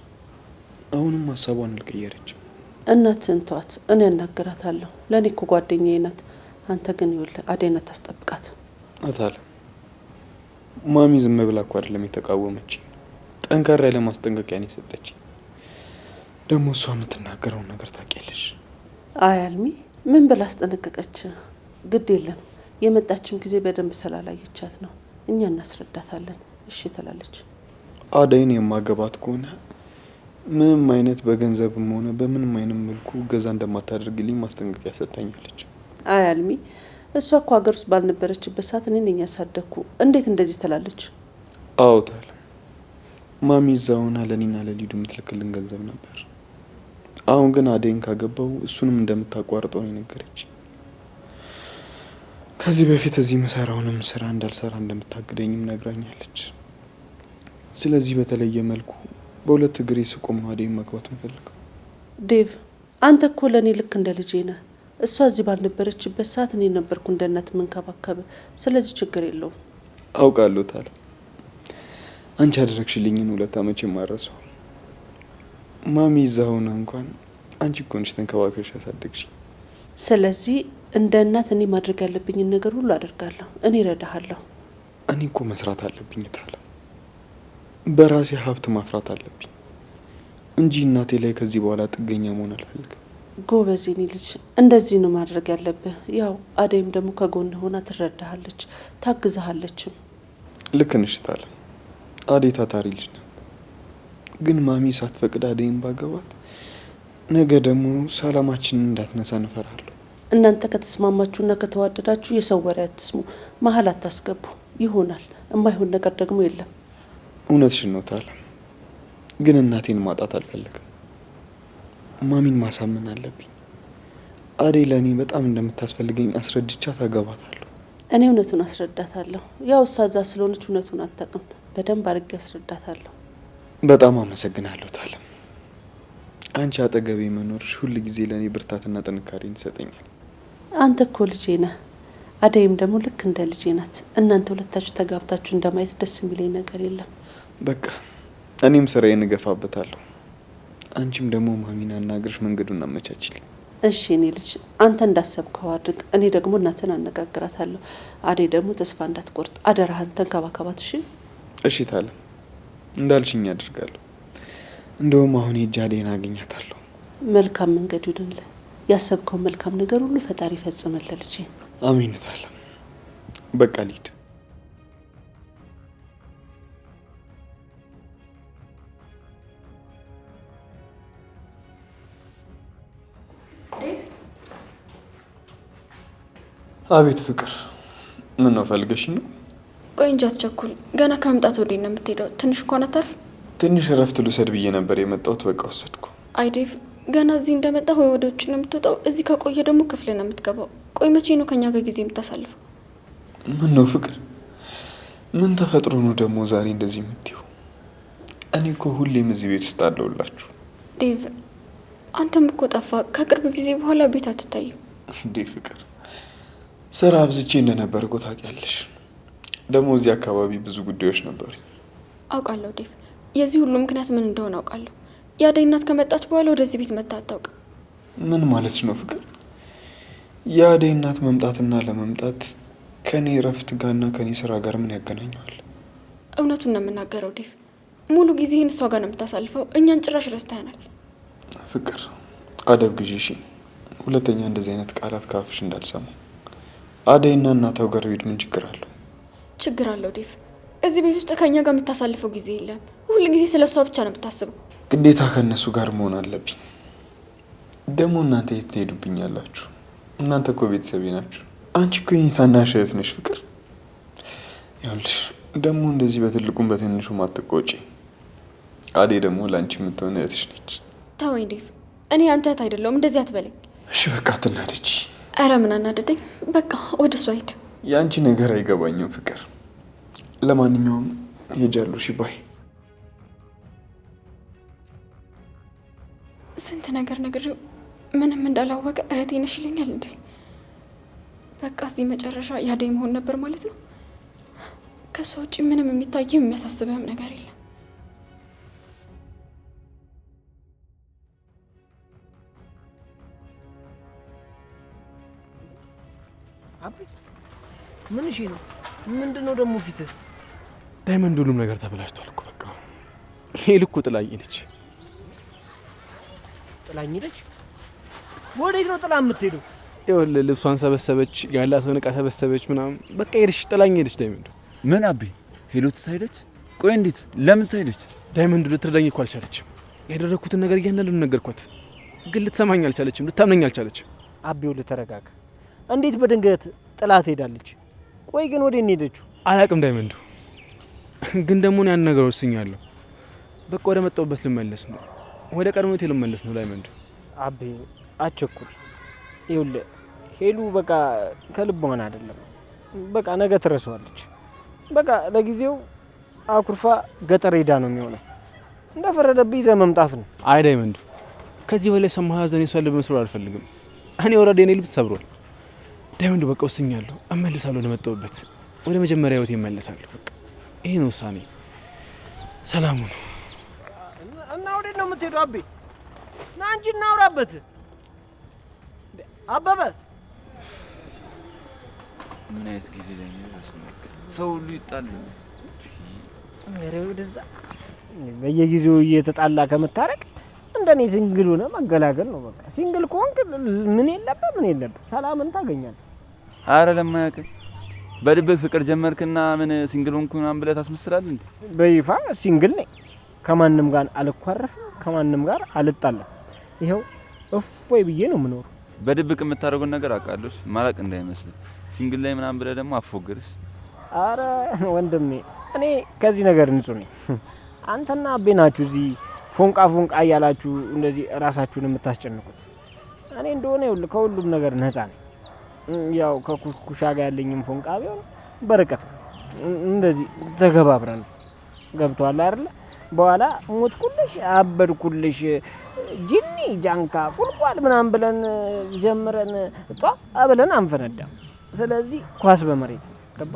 አሁንም ሀሳቧን አልቀየረችም። እናትህን ተዋት፣ እኔ ያናግራታለሁ። ለእኔ እኮ ጓደኛዬ ናት። አንተ ግን ይኸውልህ አዴን አታስጠብቃት። እታለ ማሚ ዝም ብላ እኮ አይደለም የተቃወመች፣ ጠንካራ ያለ ማስጠንቀቂያ ነው የሰጠችኝ። ደግሞ እሷ የምትናገረውን ነገር ታውቂያለሽ። አይ አልሚ፣ ምን ብላ አስጠነቀቀች? ግድ የለም የመጣችም ጊዜ በደንብ ስላላየቻት ነው። እኛ እናስረዳታለን። እሺ ትላለች። አደይን የማገባት ከሆነ ምንም አይነት በገንዘብም ሆነ በምንም አይነት መልኩ እገዛ እንደማታደርግልኝ ማስጠንቀቂያ ሰጥታኛለች። አይ አልሚ፣ እሷ እኮ ሀገር ውስጥ ባልነበረችበት ሰዓት እኔ ነኝ ያሳደግኩ። እንዴት እንደዚህ ትላለች? አውታል ማሚ እዛውና ለኔና ለሊዱ የምትልክልን ገንዘብ ነበር። አሁን ግን አደይን ካገባው እሱንም እንደምታቋርጠው ነው የነገረች። ከዚህ በፊት እዚህ መሰራውንም ስራ እንዳልሰራ እንደምታግደኝም ነግራኛለች። ስለዚህ በተለየ መልኩ በሁለት እግሬ ስቆም ነው አደይን ማግባት የምፈልገው። ዴቭ፣ አንተ እኮ ለእኔ ልክ እንደ ልጄ ነህ። እሷ እዚህ ባልነበረችበት ሰዓት እኔ ነበርኩ እንደ እናት የምንከባከብ። ስለዚህ ችግር የለውም። አውቃለሁ ታል፣ አንቺ ያደረግሽልኝን ውለታ መቼም አልረሳውም። ማሚ እዛ ሆና እንኳን አንቺ እኮ ነሽ ተንከባክበሽ ያሳደግሽ። ስለዚህ እንደ እናት እኔ ማድረግ ያለብኝን ነገር ሁሉ አደርጋለሁ። እኔ እረዳሃለሁ። እኔ እኮ መስራት አለብኝ ታለ፣ በራሴ ሀብት ማፍራት አለብኝ እንጂ እናቴ ላይ ከዚህ በኋላ ጥገኛ መሆን አልፈልግም። ጎበዝ የኔ ልጅ፣ እንደዚህ ነው ማድረግ ያለብህ። ያው አደይም ደግሞ ከጎን ሆና ትረዳሃለች፣ ታግዛሃለችም። ልክ ነሽ ታለ፣ አደይ ታታሪ ልጅ ናት። ግን ማሚ ሳትፈቅድ አደይን ባገባት ነገ ደግሞ ሰላማችንን እንዳትነሳ እንፈራለሁ። እናንተ ከተስማማችሁና ከተዋደዳችሁ የሰው ወሬ አትስሙ፣ መሀል አታስገቡ። ይሆናል፣ የማይሆን ነገር ደግሞ የለም። እውነትሽን ነው ታለ፣ ግን እናቴን ማጣት አልፈልግም። ማሚን ማሳመን አለብኝ። አደይ ለእኔ በጣም እንደምታስፈልገኝ አስረድቻት አገባታለሁ። እኔ እውነቱን አስረዳታለሁ። ያው እሷ እዛ ስለሆነች እውነቱን አታውቅም። በደንብ አድርጌ አስረዳታለሁ። በጣም አመሰግናለሁ ታለ። አንቺ አጠገቤ መኖርሽ ሁል ጊዜ ለእኔ ብርታትና ጥንካሬን ይሰጠኛል። አንተ እኮ ልጄ ነህ፣ አደይም ደግሞ ልክ እንደ ልጄ ናት። እናንተ ሁለታችሁ ተጋብታችሁ እንደማየት ደስ የሚለኝ ነገር የለም። በቃ እኔም ስራዬን እገፋበታለሁ። አንቺም ደግሞ ማሚን አናግርሽ መንገዱን አመቻችልኝ። እሺ እኔ ልጅ፣ አንተ እንዳሰብከው አድርግ። እኔ ደግሞ እናንተን አነጋግራታለሁ። አደይ ደግሞ ተስፋ እንዳትቆርጥ አደራህን፣ ተንከባከባት። እሺ እሺ ታለ፣ እንዳልሽኝ አድርጋለሁ። እንደውም አሁን ሄጄ አደይን አገኛታለሁ። መልካም መንገድ ይሁንልህ። ያሰብከው መልካም ነገር ሁሉ ፈጣሪ ይፈጽምልህ ልጄ። አሜን ታለ። በቃ ልሂድ። አቤት ፍቅር፣ ምን ነው ፈልገሽኝ ነው? ቆይ እንጂ አትቸኩል። ገና ከመምጣት ወዲህ ነው የምትሄደው። ትንሽ እንኳን አታርፍ? ትንሽ እረፍት ልውሰድ ብዬ ነበር የመጣሁት። በቃ ወሰድኩ። አይ ዴቭ፣ ገና እዚህ እንደመጣ ወይ ወደ ውጭ ነው የምትወጣው? እዚህ ከቆየ ደግሞ ክፍል ነው የምትገባው። ቆይ መቼ ነው ከኛ ጋር ጊዜ የምታሳልፈው? ምን ነው ፍቅር፣ ምን ተፈጥሮ ነው ደግሞ ዛሬ እንደዚህ የምትይው? እኔ እኮ ሁሌም እዚህ ቤት ውስጥ አለሁላችሁ። ዴቭ፣ አንተም እኮ ጠፋ። ከቅርብ ጊዜ በኋላ ቤት አትታይም። እንዴ ፍቅር፣ ስራ አብዝቼ እንደነበር እኮ ታውቂያለሽ። ደግሞ እዚህ አካባቢ ብዙ ጉዳዮች ነበሩ። አውቃለሁ ዴቭ፣ የዚህ ሁሉ ምክንያት ምን እንደሆነ አውቃለሁ። የአደይ እናት ከመጣች በኋላ ወደዚህ ቤት መታ አታውቅም። ምን ማለት ነው ፍቅር? የአደይ እናት መምጣትና ለመምጣት ከኔ እረፍት ጋርና ከኔ ስራ ጋር ምን ያገናኘዋል? እውነቱን ነው የምናገረው ዴቭ። ሙሉ ጊዜህን እሷ ጋር ነው የምታሳልፈው። እኛን ጭራሽ ረስተኸናል። ፍቅር፣ አደብ ግዢ እሺ። ሁለተኛ እንደዚህ አይነት ቃላት ካፍሽ እንዳልሰማ። አደይና እናታው ጋር ሄድ ምን ችግር አለው? ችግር አለው ዴቭ። እዚህ ቤት ውስጥ ከኛ ጋር የምታሳልፈው ጊዜ የለም። ሁሉ ጊዜ ስለሷ ብቻ ነው የምታስበው። ግዴታ ከእነሱ ጋር መሆን አለብኝ። ደግሞ እናንተ የት ትሄዱብኛላችሁ? እናንተ እኮ ቤተሰቤ ናችሁ። አንቺ እኮ የኔ ታናሽ እህት ነሽ ፍቅር። ያልሽ ደግሞ እንደዚህ በትልቁም በትንሹም አትቆጪ። አደይ ደግሞ ለአንቺ የምትሆን እህትሽ ነች። ተወኝ ዴቭ፣ እኔ አንተ እህት አይደለሁም። እንደዚህ አትበለኝ። እሺ በቃ አትናደጂ። ኧረ ምን አናደደኝ? በቃ ወደ እሷ ሂድ። የአንቺ ነገር አይገባኝም ፍቅር። ለማንኛውም ሄጃለሁ። እሺ ባይ። ስንት ነገር ነግሬው ምንም እንዳላወቀ እህቴ ነሽ ይለኛል እንዴ? በቃ እዚህ መጨረሻ ያደይ መሆን ነበር ማለት ነው። ከሷ ውጭ ምንም የሚታየም የሚያሳስብህም ነገር የለም። አቤ ምን እሺ ነው? ምንድነው ደግሞ ፊትህ? ዳይመንድ ሁሉም ነገር ተበላሽቷል እኮ በቃ። ይሄ ልኩ ጥላኝ ነች። ጥላኝ ነች? ወዴት ነው ጥላ የምትሄደው? ይኸውልህ ልብሷን ሰበሰበች፣ ያላትን ዕቃ ሰበሰበች ምናምን በቃ ሄደች፣ ጥላኝ ሄደች። ዳይመንድ ምን አቤ? ሄሎ ትሳይደች? ቆይ እንዴት? ለምን ትሳይደች? ዳይመንድ ልትረዳኝ እኮ አልቻለችም። ያደረኩትን ነገር እያንዳንዱን ነገርኳት፣ ግን ልትሰማኝ አልቻለችም፣ ልታምነኝ አልቻለችም። አቤው ልተረጋጋ። እንዴት በድንገት ጥላት ሄዳለች? ቆይ ግን ወዴት ነው ሄደችው? አላቅም ዳይመንዱ፣ ግን ደግሞ ያን ነገር ወስኛለሁ። በቃ ወደ መጣሁበት ልመለስ ነው፣ ወደ ቀድሞ ሆቴል ልመለስ ነው። ዳይመንዱ አቤ አቸኩል። ይኸውልህ ሄሉ በቃ ከልቧን አይደለም። በቃ ነገ ትረሳዋለች። በቃ ለጊዜው አኩርፋ ገጠር ሄዳ ነው የሚሆነው። እንደፈረደብኝ ይዘህ መምጣት ነው። አይ ዳይመንዱ፣ ከዚህ በላይ ሰው ማዘን የሷ ልብ መስሎ አልፈልግም። እኔ ወራዴ የኔ ልብ ተሰብሯል። ዳይመንዱ በቃ ወስኛለሁ፣ እመልሳለሁ። ለመጣሁበት ወደ መጀመሪያ ህይወቴ እመለሳለሁ። በቃ ይሄ ነው ውሳኔ። ሰላሙ ነው። እና ወዴት ነው የምትሄደው? አቤ ና እንጂ እናውራበት። አበበ ምን አይነት ጊዜ ላይ ነው? ሰው ሁሉ ይጣል። ወደዛ በየጊዜው እየተጣላ ከምታረቅ እንደኔ ሲንግል ሆነ መገላገል ነው። በቃ ሲንግል ከሆንክ ምን የለበት ምን የለበት ሰላምን ታገኛለህ። አረ ለማያውቅ በድብቅ ፍቅር ጀመርክና ምን ሲንግል ሆንኩ ምናምን ብለህ ታስመስላለህ እንዴ? በይፋ ሲንግል ነኝ። ከማንም ጋር አልኳረፍም፣ ከማንም ጋር አልጣላም። ይኸው እፎይ ብዬ ነው የምኖረው። በድብቅ የምታደርገውን ነገር አውቃለሁ፣ ማላቅ እንዳይመስል። ሲንግል ላይ ምናምን ብለህ ደግሞ አፎግርስ። አረ ወንድሜ እኔ ከዚህ ነገር ንጹህ ነኝ። አንተና አቤ ናችሁ እዚህ ፎንቃ ፎንቃ እያላችሁ እንደዚህ ራሳችሁን የምታስጨንቁት። እኔ እንደሆነ ይኸውልህ ከሁሉም ነገር ነፃ ነኝ። ያው ከኩሻ ጋር ያለኝም ፎንቃ ቢሆን በርቀት እንደዚህ ተገባብረን ገብቷል አይደል? በኋላ ሞትኩልሽ፣ አበድኩልሽ፣ ጂኒ ጃንካ ቁልቋል ምናምን ብለን ጀምረን ብለን አንፈነዳም። ስለዚህ ኳስ በመሬት ገባ።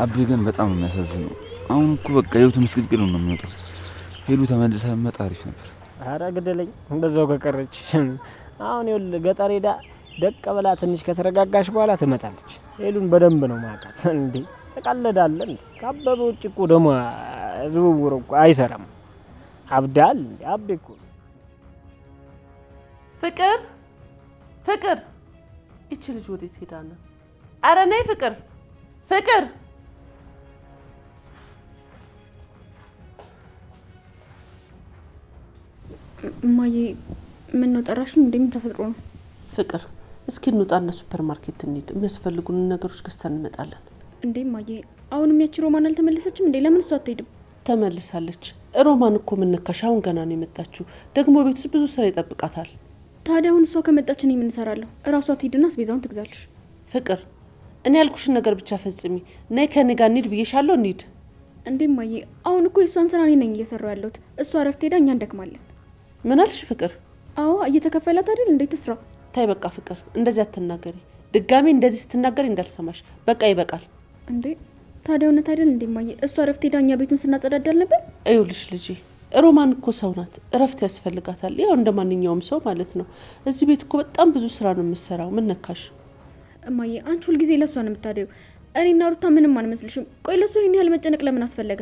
አቤ ግን በጣም የሚያሳዝነው አሁን እኮ በቃ ህይወቱ ምስቅልቅል ነው የሚወጣው። ሄሉ ተመልሳ መጣ አሪፍ ነበር። አረ ግደለኝ በዛው ከቀረች። አሁን ይኸውልህ ገጠር ሄዳ ደቅ ብላ ትንሽ ከተረጋጋሽ በኋላ ትመጣለች። ሄሉን በደንብ ነው ማውቃት። እንዴ ተቀለዳለን። ካበበ ውጭ እኮ ደግሞ ዝውውር እኮ አይሰራም። አብዳል አቤ እኮ ፍቅር ፍቅር፣ እቺ ልጅ ወዴት ሄዳ ነው? አረ ነይ ፍቅር ፍቅር። እማዬ ምን ነው ጠራሽኝ? እንደምን ተፈጥሮ ነው? ፍቅር እስኪ እንውጣና ሱፐር ማርኬት እንሂድ። የሚያስፈልጉንን ነገሮች ገዝተን እንመጣለን። እንዴ እማዬ አሁንም ያቺ ሮማን አልተመለሰችም እንዴ? ለምን እሷ አትሄድም? ተመልሳለች። ሮማን እኮ ምን ነካሽ? አሁን ገና ነው የመጣችው። ደግሞ ቤት ውስጥ ብዙ ስራ ይጠብቃታል። ታዲያ አሁን እሷ ከመጣች እኔ ምን እሰራለሁ? እራሷ ትሄድና አስቤዛውን ትግዛልሽ። ፍቅር እኔ ያልኩሽን ነገር ብቻ ፈጽሚ። ነይ ከኔ ጋር እንሂድ ብዬሻለሁ። እንሂድ። እንዴ እማዬ አሁን እኮ የእሷን ስራ እኔ ነኝ እየሰራሁ ያለሁት። እሷ እረፍት ሄዳ እኛ እንደክማለን። ምን አልሽ ፍቅር? አዎ እየተከፈላት አይደል? እንዴት ትስራ? ታይ በቃ ፍቅር እንደዚህ አትናገሪ። ድጋሜ እንደዚህ ስትናገሪ እንዳልሰማሽ። በቃ ይበቃል። እንዴ ታዲያ እውነት አይደል እንዴ እማዬ? እሷ እረፍት ሄዳ እኛ ቤቱን ስናጸዳዳል ነበር። ይኸውልሽ ልጄ ሮማን እኮ ሰው ናት፣ እረፍት ያስፈልጋታል። ያው እንደ ማንኛውም ሰው ማለት ነው። እዚህ ቤት እኮ በጣም ብዙ ስራ ነው የምትሰራው። ምን ነካሽ? እማዬ አንቺ ሁልጊዜ ለእሷ ነው የምታደዩ። እኔና ሩታ ምንም አንመስልሽም። ቆይ ለእሷ ይህን ያህል መጨነቅ ለምን አስፈለገ?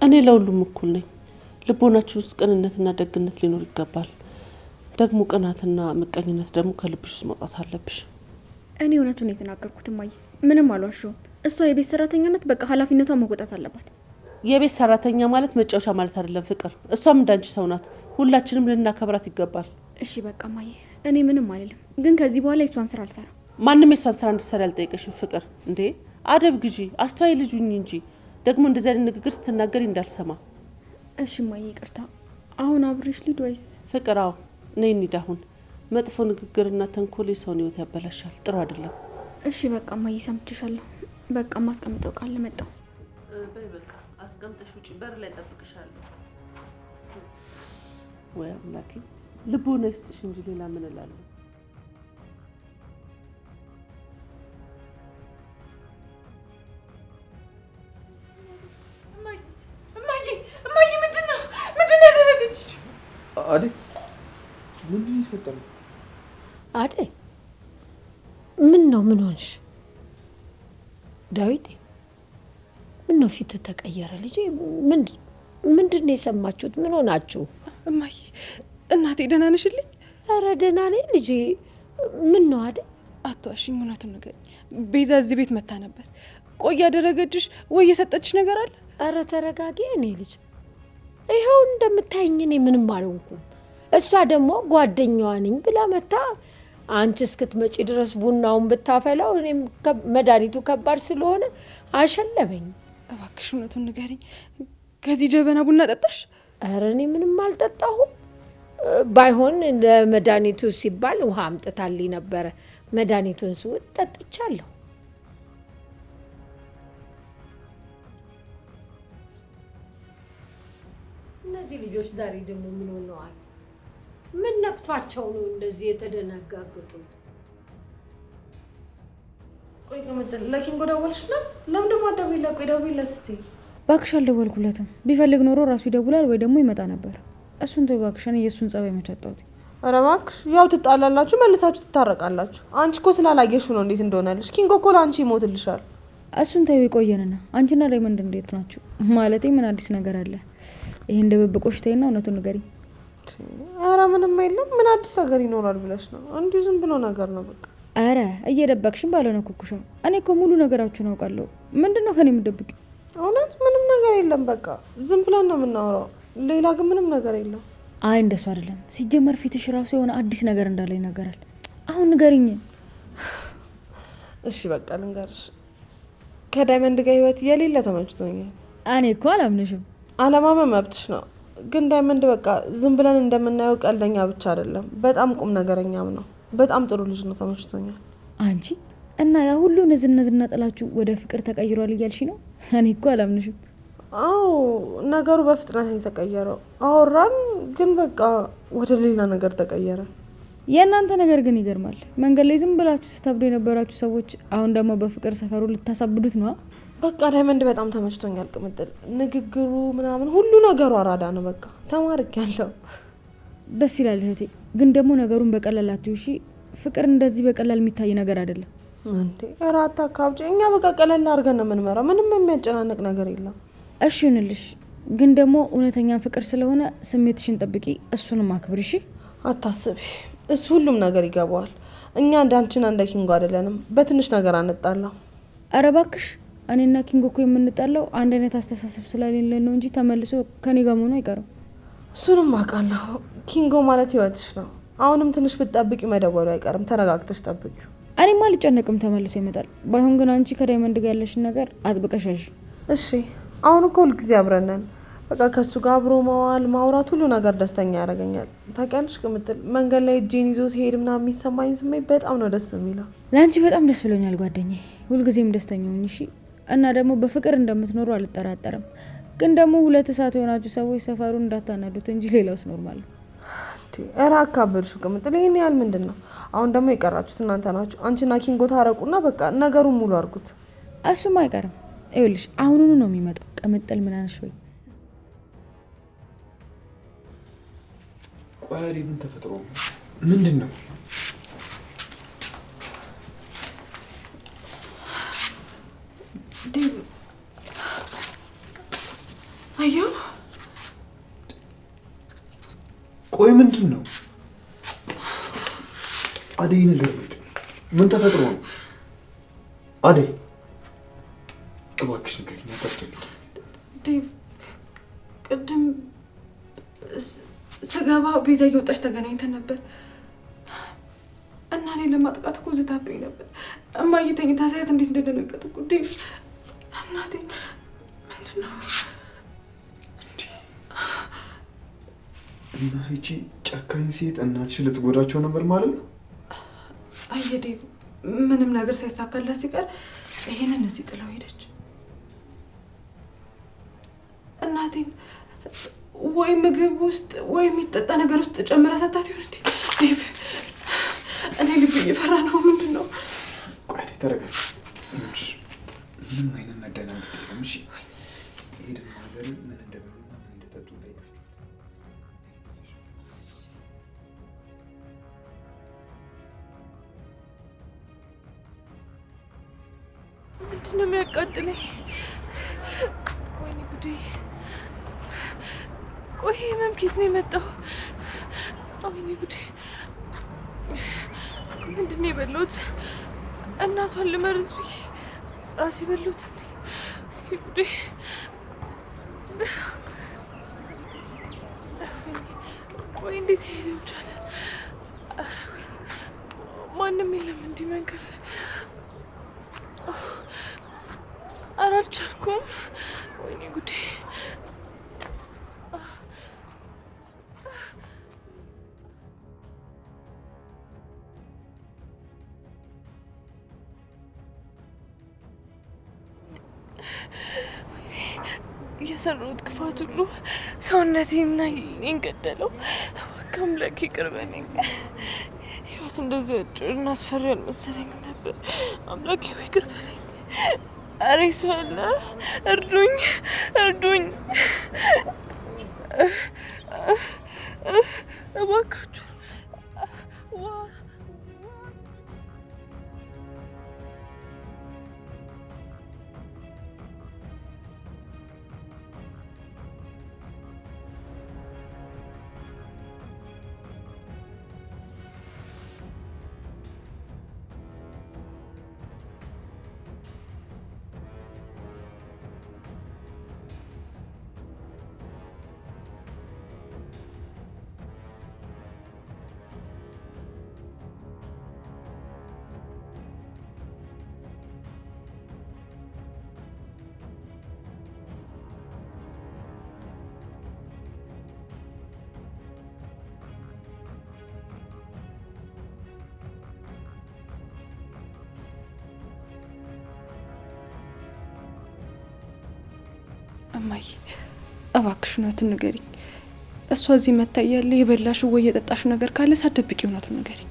እኔ ለሁሉም እኩል ነኝ። ልቦናችሁ ውስጥ ቅንነትና ደግነት ሊኖር ይገባል። ደግሞ ቅናትና ምቀኝነት ደግሞ ከልብሽ ውስጥ መውጣት አለብሽ። እኔ እውነቱን የተናገርኩት እማዬ። ምንም አልዋሸሁም። እሷ የቤት ሰራተኛነት በቃ ኃላፊነቷን መወጣት አለባት። የቤት ሰራተኛ ማለት መጫወቻ ማለት አይደለም ፍቅር። እሷም እንዳንቺ ሰው ናት። ሁላችንም ልናከብራት ይገባል። እሺ በቃ ማየ፣ እኔ ምንም አይደለም፣ ግን ከዚህ በኋላ የሷን ስራ አልሰራም። ማንም የሷን ስራ እንድትሰራ ያልጠየቀሽም ፍቅር። እንዴ አደብ ግዢ፣ አስተዋይ ልጅ ሁኚ እንጂ ደግሞ እንደዚህ አይነት ንግግር ስትናገሪ እንዳልሰማ። እሺ ማየ ይቅርታ። አሁን አብሬሽ ልሂድ ወይስ? ፍቅር አዎ ነይ እንሂድ አሁን። መጥፎ ንግግርና ተንኮል የሰውን ህይወት ያበላሻል፣ ጥሩ አይደለም። እሺ በቃ ማየ ሰምቼሻለሁ። በቃ ማስቀምጠው ቃል መጣው። በይ በቃ አስቀምጠሽ ውጪ፣ በር ላይ ጠብቅሻለሁ። ወይ አምላኬ ልቦና ይስጥሽ እንጂ ሌላ ምን እላለሁ? እማዬ ምንድን ነው ያደረገች? አደይ ምንድን ነው የተፈጠረው? አደይ ምን ነው? ምን ሆንሽ? ዳዊት ምን ነው ፊት ተቀየረ? ልጄ ምንድን ነው የሰማችሁት? ምን ሆናችሁ? እማዬ እናቴ ደህና ነሽልኝ? ኧረ ደህና ነኝ ልጄ። ምን ነው አደይ? አትዋሽኝ፣ እውነቱን ንገሪኝ። ቤዛ እዚህ ቤት መታ ነበር። ቆይ ያደረገችሽ ወይ የሰጠችሽ ነገር አለ? ኧረ ተረጋጊ እኔ ልጅ። ይኸው እንደምታይኝ እኔ ምንም አልሆንኩም። እሷ ደግሞ ጓደኛዋ ነኝ ብላ መታ አንቺ እስክትመጪ ድረስ ቡናውን ብታፈላው እኔም መድኃኒቱ ከባድ ስለሆነ አሸለበኝ። እባክሽ እውነቱን ንገሪኝ። ከዚህ ጀበና ቡና ጠጣሽ? ኧረ እኔ ምንም አልጠጣሁም። ባይሆን ለመድኃኒቱ ሲባል ውሃ አምጥታልኝ ነበረ። መድኃኒቱን ስውጥ ጠጥቻለሁ። እነዚህ ልጆች ዛሬ ደግሞ ምን ሆነዋል? ምን ነክቷቸው ነው እንደዚህ የተደነጋገጡት? ቆይ ቅምጥል ለኪንጎ ደወልሽላት? ለምን ደግሞ አትደውይለት? ቆይ ደውይለት እስቲ። እባክሽ አልደወልኩለትም። ቢፈልግ ኖሮ ራሱ ይደውላል ወይ ደግሞ ይመጣ ነበር። እሱን ተው እባክሽ። እኔ የእሱን ጸባይ መቻጣሁት። ኧረ እባክሽ ያው ትጣላላችሁ መልሳችሁ ትታረቃላችሁ። አንቺ እኮ ስላላየሽው ነው እንዴት እንደሆነልሽ። ኪንጎ እኮ ለአንቺ ይሞትልሻል። እሱን ተው ይቆየንና አንቺና ሬመንድ እንዴት ናችሁ? ማለቴ ምን አዲስ ነገር አለ? ይሄ እንደበብቆሽ ተይና እውነቱን ንገሪኝ። ኧረ ምንም የለም። ምን አዲስ ነገር ይኖራል ብለሽ ነው? እንዲሁ ዝም ብሎ ነገር ነው በቃ። ኧረ እየደበቅሽን ባልሆነ ኩኩሻ። እኔ እኮ ሙሉ ነገራችሁን አውቃለሁ። ምንድነው ከኔ የምትደብቂ? እውነት ምንም ነገር የለም። በቃ ዝም ብለን ነው የምናወራው። ሌላ ግን ምንም ነገር የለም። አይ እንደሱ አይደለም። ሲጀመር ፊትሽ ራሱ የሆነ አዲስ ነገር እንዳለ ይናገራል። አሁን ንገሪኝ። እሺ በቃ ልንገርሽ። ከዳይመንድ ጋር ህይወት የሌለ ተመችቶኛል። እኔ እኮ አላምንሽም። አለማመን መብትሽ ነው። ግን ዳይመንድ በቃ ዝም ብለን እንደምናየው ቀልደኛ ብቻ አይደለም፣ በጣም ቁም ነገረኛም ነው። በጣም ጥሩ ልጅ ነው። ተመችቶኛል። አንቺ እና ያ ሁሉ ንዝነዝና ጥላችሁ ወደ ፍቅር ተቀይሯል እያልሽ ነው? እኔ እኮ አላምንሽም። አዎ ነገሩ በፍጥነት ነው የተቀየረው። አወራን ግን በቃ ወደ ሌላ ነገር ተቀየረ። የእናንተ ነገር ግን ይገርማል። መንገድ ላይ ዝም ብላችሁ ስታብዱ የነበራችሁ ሰዎች አሁን ደግሞ በፍቅር ሰፈሩ ልታሳብዱት ነው። በቃ ዳይመንድ በጣም ተመችቶኛል። ቅምጥል ንግግሩ ምናምን ሁሉ ነገሩ አራዳ ነው። በቃ ተማርኪያለሁ። ደስ ይላል እህቴ። ግን ደግሞ ነገሩን በቀላል አትዩ እሺ። ፍቅር እንደዚህ በቀላል የሚታይ ነገር አይደለም። እንዴ ራታ ካብጭ እኛ በቃ ቀለል አድርገን ነው የምንመራው። ምንም የሚያጨናንቅ ነገር የለም። እሺ እንልሽ። ግን ደግሞ እውነተኛ ፍቅር ስለሆነ ስሜትሽን ጠብቂ፣ እሱንም አክብሪ እሺ። አታስቢ፣ እሱ ሁሉም ነገር ይገባዋል። እኛ እንዳንቺና እንደ ኪንጎ አይደለንም። በትንሽ ነገር አንጣላ። ኧረ እባክሽ እኔና ኪንጎ እኮ የምንጣላው አንድ አይነት አስተሳሰብ ስለሌለ ነው እንጂ ተመልሶ ከኔ ጋር መሆኑ አይቀርም። እሱንም አውቃለሁ። ኪንጎ ማለት ህይወትሽ ነው። አሁንም ትንሽ ብትጠብቂ መደወሉ አይቀርም። ተረጋግተሽ ጠብቂ። እኔማ አልጨነቅም፣ ተመልሶ ይመጣል። ባይሆን ግን አንቺ ከዳይመንድ ጋር ያለሽን ነገር አጥብቀሽ ያዥ እሺ። አሁን እኮ ሁልጊዜ አብረን ነን። በቃ ከሱ ጋር አብሮ መዋል ማውራት ሁሉ ነገር ደስተኛ ያደርገኛል። ታውቂያለሽ ቅምጥል፣ መንገድ ላይ እጄን ይዞ ሲሄድ ምናምን የሚሰማኝ ስሜት በጣም ነው ደስ የሚለው። ለአንቺ በጣም ደስ ብሎኛል ጓደኛዬ። ሁልጊዜም ደስተኛ ሁኚ እሺ። እና ደግሞ በፍቅር እንደምትኖሩ አልጠራጠርም። ግን ደግሞ ሁለት ሰዓት የሆናችሁ ሰዎች ሰፈሩን እንዳታናዱት እንጂ ሌላውስ ኖርማል ነው። ኧረ አካበድሽው ቅምጥል። ይሄን ያህል ምንድን ነው? አሁን ደግሞ የቀራችሁት እናንተ ናችሁ። አንቺና ኪንጎ ታረቁና በቃ ነገሩን ሙሉ አድርጉት። እሱም አይቀርም። ይኸውልሽ አሁኑኑ ነው የሚመጣው። ቅምጥል ምን አነሽ ወይ? ቆይ ምን ተፈጥሮ ምንድን ነው? አየሁ። ቆይ ምንድን ነው? አደይ ነገር ምን ተፈጥሮ ነው? አደይ እባክሽ ንገሪኝ፣ አታስጨንቂ። ዴቭ ቅድም ስገባ ቤዛ እየወጣች ተገናኝተን ነበር እና እኔ ለማጥቃት እኮ ዝታብኝ ነበር። እማዬ ተኝታ ሳያት እንዴት እንደደነገጥኩ ዴቭ። እናቴ ምንድን ነው እና ይቺ ጨካኝ ሴት እናትሽን ልትጎዳቸው ነበር ማለት ነው? አየህ ዴቭ፣ ምንም ነገር ሳይሳካላት ሲቀር ይሄንን እዚህ ጥለው ሄደች። እናቴን ወይ ምግብ ውስጥ ወይ የሚጠጣ ነገር ውስጥ ጨምራ ሰታት ይሆን እንዴ? ዴቭ እኔ ልብ እየፈራ ነው። ምንድን ነው? ቆይ ተረጋጊ። ምንም አይነት መደናገጥ የለም። እሺ ሄድን ማዘር ምን እንደበሉና ምን እንደጠጡ ጠይቃቸዋል። ምንድን ነው የሚያቃጥለኝ? ወይኔ ጉዴ! ቆይ ህመም ከየት ነው የመጣው? ወይኔ ጉዴ! ምንድን ነው የበላሁት? እናቷን ልመርዝ ብዬ ራሴ በላሁት እንዴ? ወይኔ ጉዴ! ቆይ እንዴት ሄደው ቻለ? ማንም የለም እንዲህ መንገድ ላይ። ኧረ አልቻልኩም። ወይኔ ጉዴ! የሰራሁት ክፋት ሁሉ ሰውነቴንና ህሊናዬን ገደለው። በቃ አምላኬ ይቅር በለኝ። ህይወት እንደዚህ አጭርና አስፈሪ አልመሰለኝም ነበር። አምላኬ ይቅር በለኝ። ኧረ ሰው አለ፣ እርዱኝ፣ እርዱኝ እባካችሁ። እማዬ እባክሽ እውነቱን ንገሪኝ። እሷ እዚህ መታ እያለ የበላሽው ወይ የጠጣሽው ነገር ካለ ሳትደብቂ እውነቱን ንገሪኝ።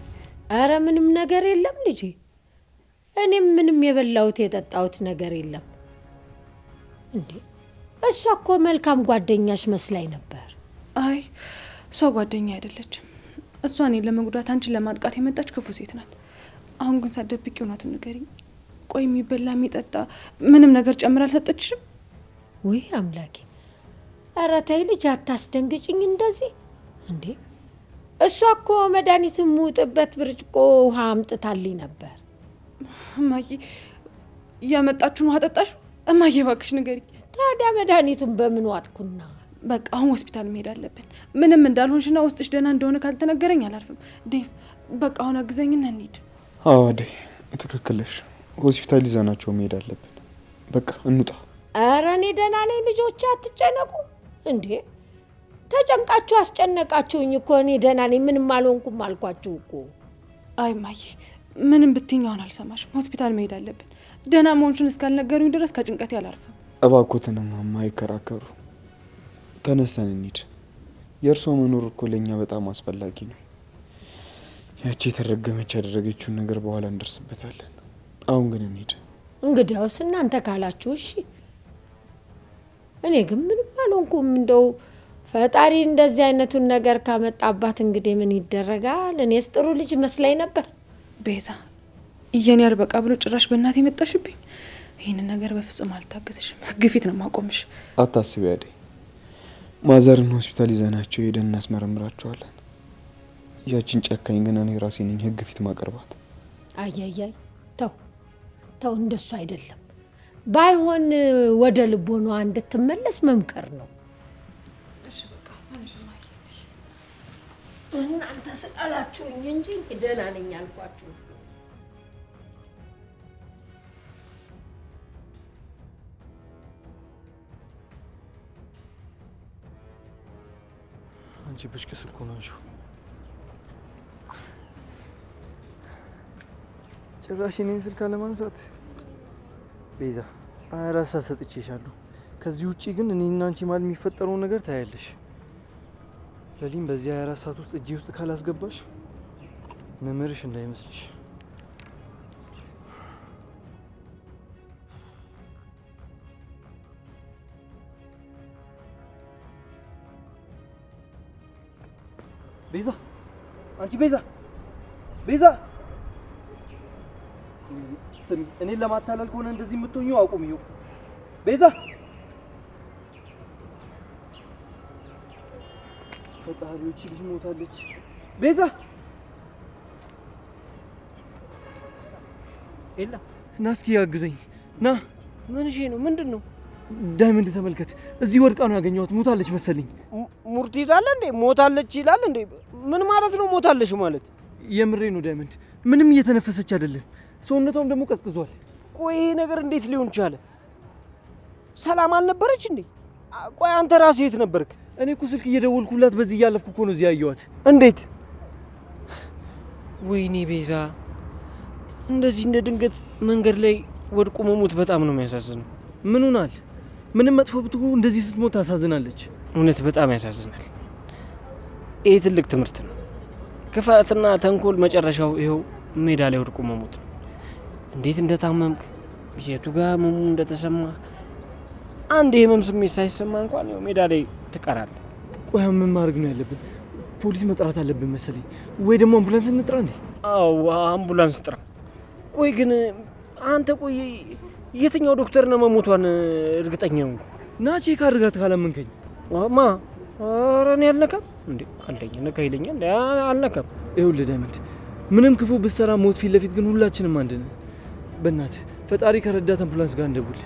ኧረ ምንም ነገር የለም ልጄ። እኔም ምንም የበላሁት የጠጣሁት ነገር የለም። እንዴ እሷ እኮ መልካም ጓደኛሽ መስላኝ ነበር። አይ እሷ ጓደኛ አይደለችም። እሷ እኔን ለመጉዳት አንቺን ለማጥቃት የመጣች ክፉ ሴት ናት። አሁን ግን ሳትደብቂ እውነቱን ንገሪኝ። ቆይ የሚበላ የሚጠጣ ምንም ነገር ጨምራ አልሰጠችሽም? ውይ አምላኬ! ኧረ ተይ ልጅ አታስደንግጭኝ እንደዚህ። እንዴ እሷ እኮ መድኃኒት የምውጥበት ብርጭቆ ውሃ አምጥታልኝ ነበር። እማዬ ያመጣችሁን ውሃ ጠጣሽው? እማዬ እባክሽ ንገሪኝ። ታዲያ መድኃኒቱን በምን ዋጥኩና? በቃ አሁን ሆስፒታል መሄድ አለብን። ምንም እንዳልሆንሽና ውስጥሽ ደህና እንደሆነ ካልተነገረኝ አላርፍም። ዴቭ በቃ አሁን አግዘኝና እንሂድ። አዎ አደይ ትክክል ነሽ። ሆስፒታል ይዘናቸው መሄድ አለብን። በቃ እንውጣ። ኧረ እኔ ደህና ነኝ ልጆቼ፣ አትጨነቁ። እንዴ ተጨንቃችሁ አስጨነቃችሁኝ እኮ። እኔ ደህና ነኝ፣ ምንም አልሆንኩም አልኳችሁ እኮ። አይ እማዬ ምንም ብትይኝ አሁን አልሰማሽም። ሆስፒታል መሄድ አለብን። ደህና መሆንሽን እስካልነገሩኝ ድረስ ከጭንቀቴ አላርፍም። እባክዎትን እማማ አይከራከሩ። ተነስተን እንሂድ። የእርስዎ መኖር እኮ ለእኛ በጣም አስፈላጊ ነው። ያቺ የተረገመች ያደረገችውን ነገር በኋላ እንደርስበታለን። አሁን ግን እንሂድ። እንግዲያውስ እናንተ ካላችሁ እሺ። እኔ ግን ምንም አልሆንኩም። እንደው ፈጣሪ እንደዚህ አይነቱን ነገር ካመጣባት እንግዲህ ምን ይደረጋል። እኔስ ጥሩ ልጅ መስላኝ ነበር። ቤዛ እየኔ አልበቃ ብሎ ጭራሽ በእናቴ መጣሽብኝ። ይህንን ነገር በፍጹም አልታገዝሽም። ግፊት ነው ማቆምሽ። አታስቢ አደይ። ማዘርን ሆስፒታል ይዘናቸው ሄደን እናስመረምራቸዋለን። ያችን ጨካኝ ግን እኔ ራሴ ነኝ ህግ ፊት ማቀርባት። አያያይ ተው ተው፣ እንደሱ አይደለም። ባይሆን ወደ ልቦኗ እንድትመለስ መምከር ነው። እሺ በቃ ትንሽ እናንተ ስቃላችሁኝ እንጂ ደህና ነኝ አልኳችሁ። አንቺ ብሽቅ ስልኩ ናችሁ። ጭራሽ እኔን ስልክ አለማንሳት። ቤዛ 24 ሰዓት ሰጥቼሻለሁ። ከዚህ ውጪ ግን እኔና አንቺ ማለት የሚፈጠረውን ነገር ታያለሽ። ለሊም በዚህ 24 ሰዓት ውስጥ እጄ ውስጥ ካላስገባሽ መምህርሽ እንዳይመስልሽ። ቤዛ አንቺ ቤዛ ቤዛ ስሚ፣ እኔን ለማታለል ከሆነ እንደዚህ የምትሆኚው አቁሚው። ቤዛ ፈጣሪዎች ልጅ ሞታለች። ቤዛ ኤላ ና እስኪ ያግዘኝ ና። ምን ነው? ምንድን ነው? ዳይመንድ ተመልከት፣ እዚህ ወድቃ ነው ያገኘኋት። ሞታለች መሰለኝ። ሙርት ይዛለ እንዴ? ሞታለች ይላል እንዴ? ምን ማለት ነው ሞታለች ማለት? የምሬ ነው ዳይመንድ፣ ምንም እየተነፈሰች አይደለም። ሰውነቷም ደግሞ ቀዝቅዟል። ቆይ ይሄ ነገር እንዴት ሊሆን ቻለ? ሰላም አልነበረች እንዴ? ቆይ አንተ ራስህ የት ነበርክ? እኔ እኮ ስልክ እየደወልኩላት በዚህ እያለፍኩ እኮ ነው እዚህ ያየኋት። እንዴት? ወይኔ ቤዛ፣ እንደዚህ እንደ ድንገት መንገድ ላይ ወድቆ መሞት በጣም ነው የሚያሳዝነው። ምን ሆናል? ምንም መጥፎ ብትሆን እንደዚህ ስትሞት ታሳዝናለች። እውነት በጣም ያሳዝናል። ይህ ትልቅ ትምህርት ነው። ክፋትና ተንኮል መጨረሻው ይኸው ሜዳ ላይ ወድቆ መሞት ነው። እንዴት እንደታመምክ የቱ ጋር ህመሙ እንደተሰማ አንድ የህመም ስሜት ሳይሰማ እንኳን ይኸው ሜዳ ላይ ትቀራለህ። ቆይ ምን ማድረግ ነው ያለብን? ፖሊስ መጥራት አለብን መሰለኝ፣ ወይ ደግሞ አምቡላንስ እንጥራ እንዴ? አዎ አምቡላንስ ጥራ። ቆይ ግን አንተ ቆይ የትኛው ዶክተር ነው መሞቷን እርግጠኛ ነው? ና ቼክ አድርጋት ካላመንከኝ። ማ ኧረ እኔ አልነካም እንዴ? ቀልደኛ ነካ ይለኛል። አልነካም። ይኸውልህ ዳይመንድ፣ ምንም ክፉ ብትሰራ ሞት ፊት ለፊት ግን ሁላችንም አንድ ነን። በእናትህ ፈጣሪ ከረዳት አምቡላንስ ጋር እንደውል።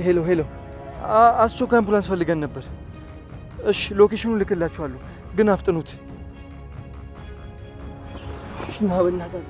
ሄሎ ሄሎ፣ አስቸኳይ አምቡላንስ ፈልገን ነበር። እሺ ሎኬሽኑን ልክላችኋለሁ፣ ግን አፍጥኑት። እና በእናትህ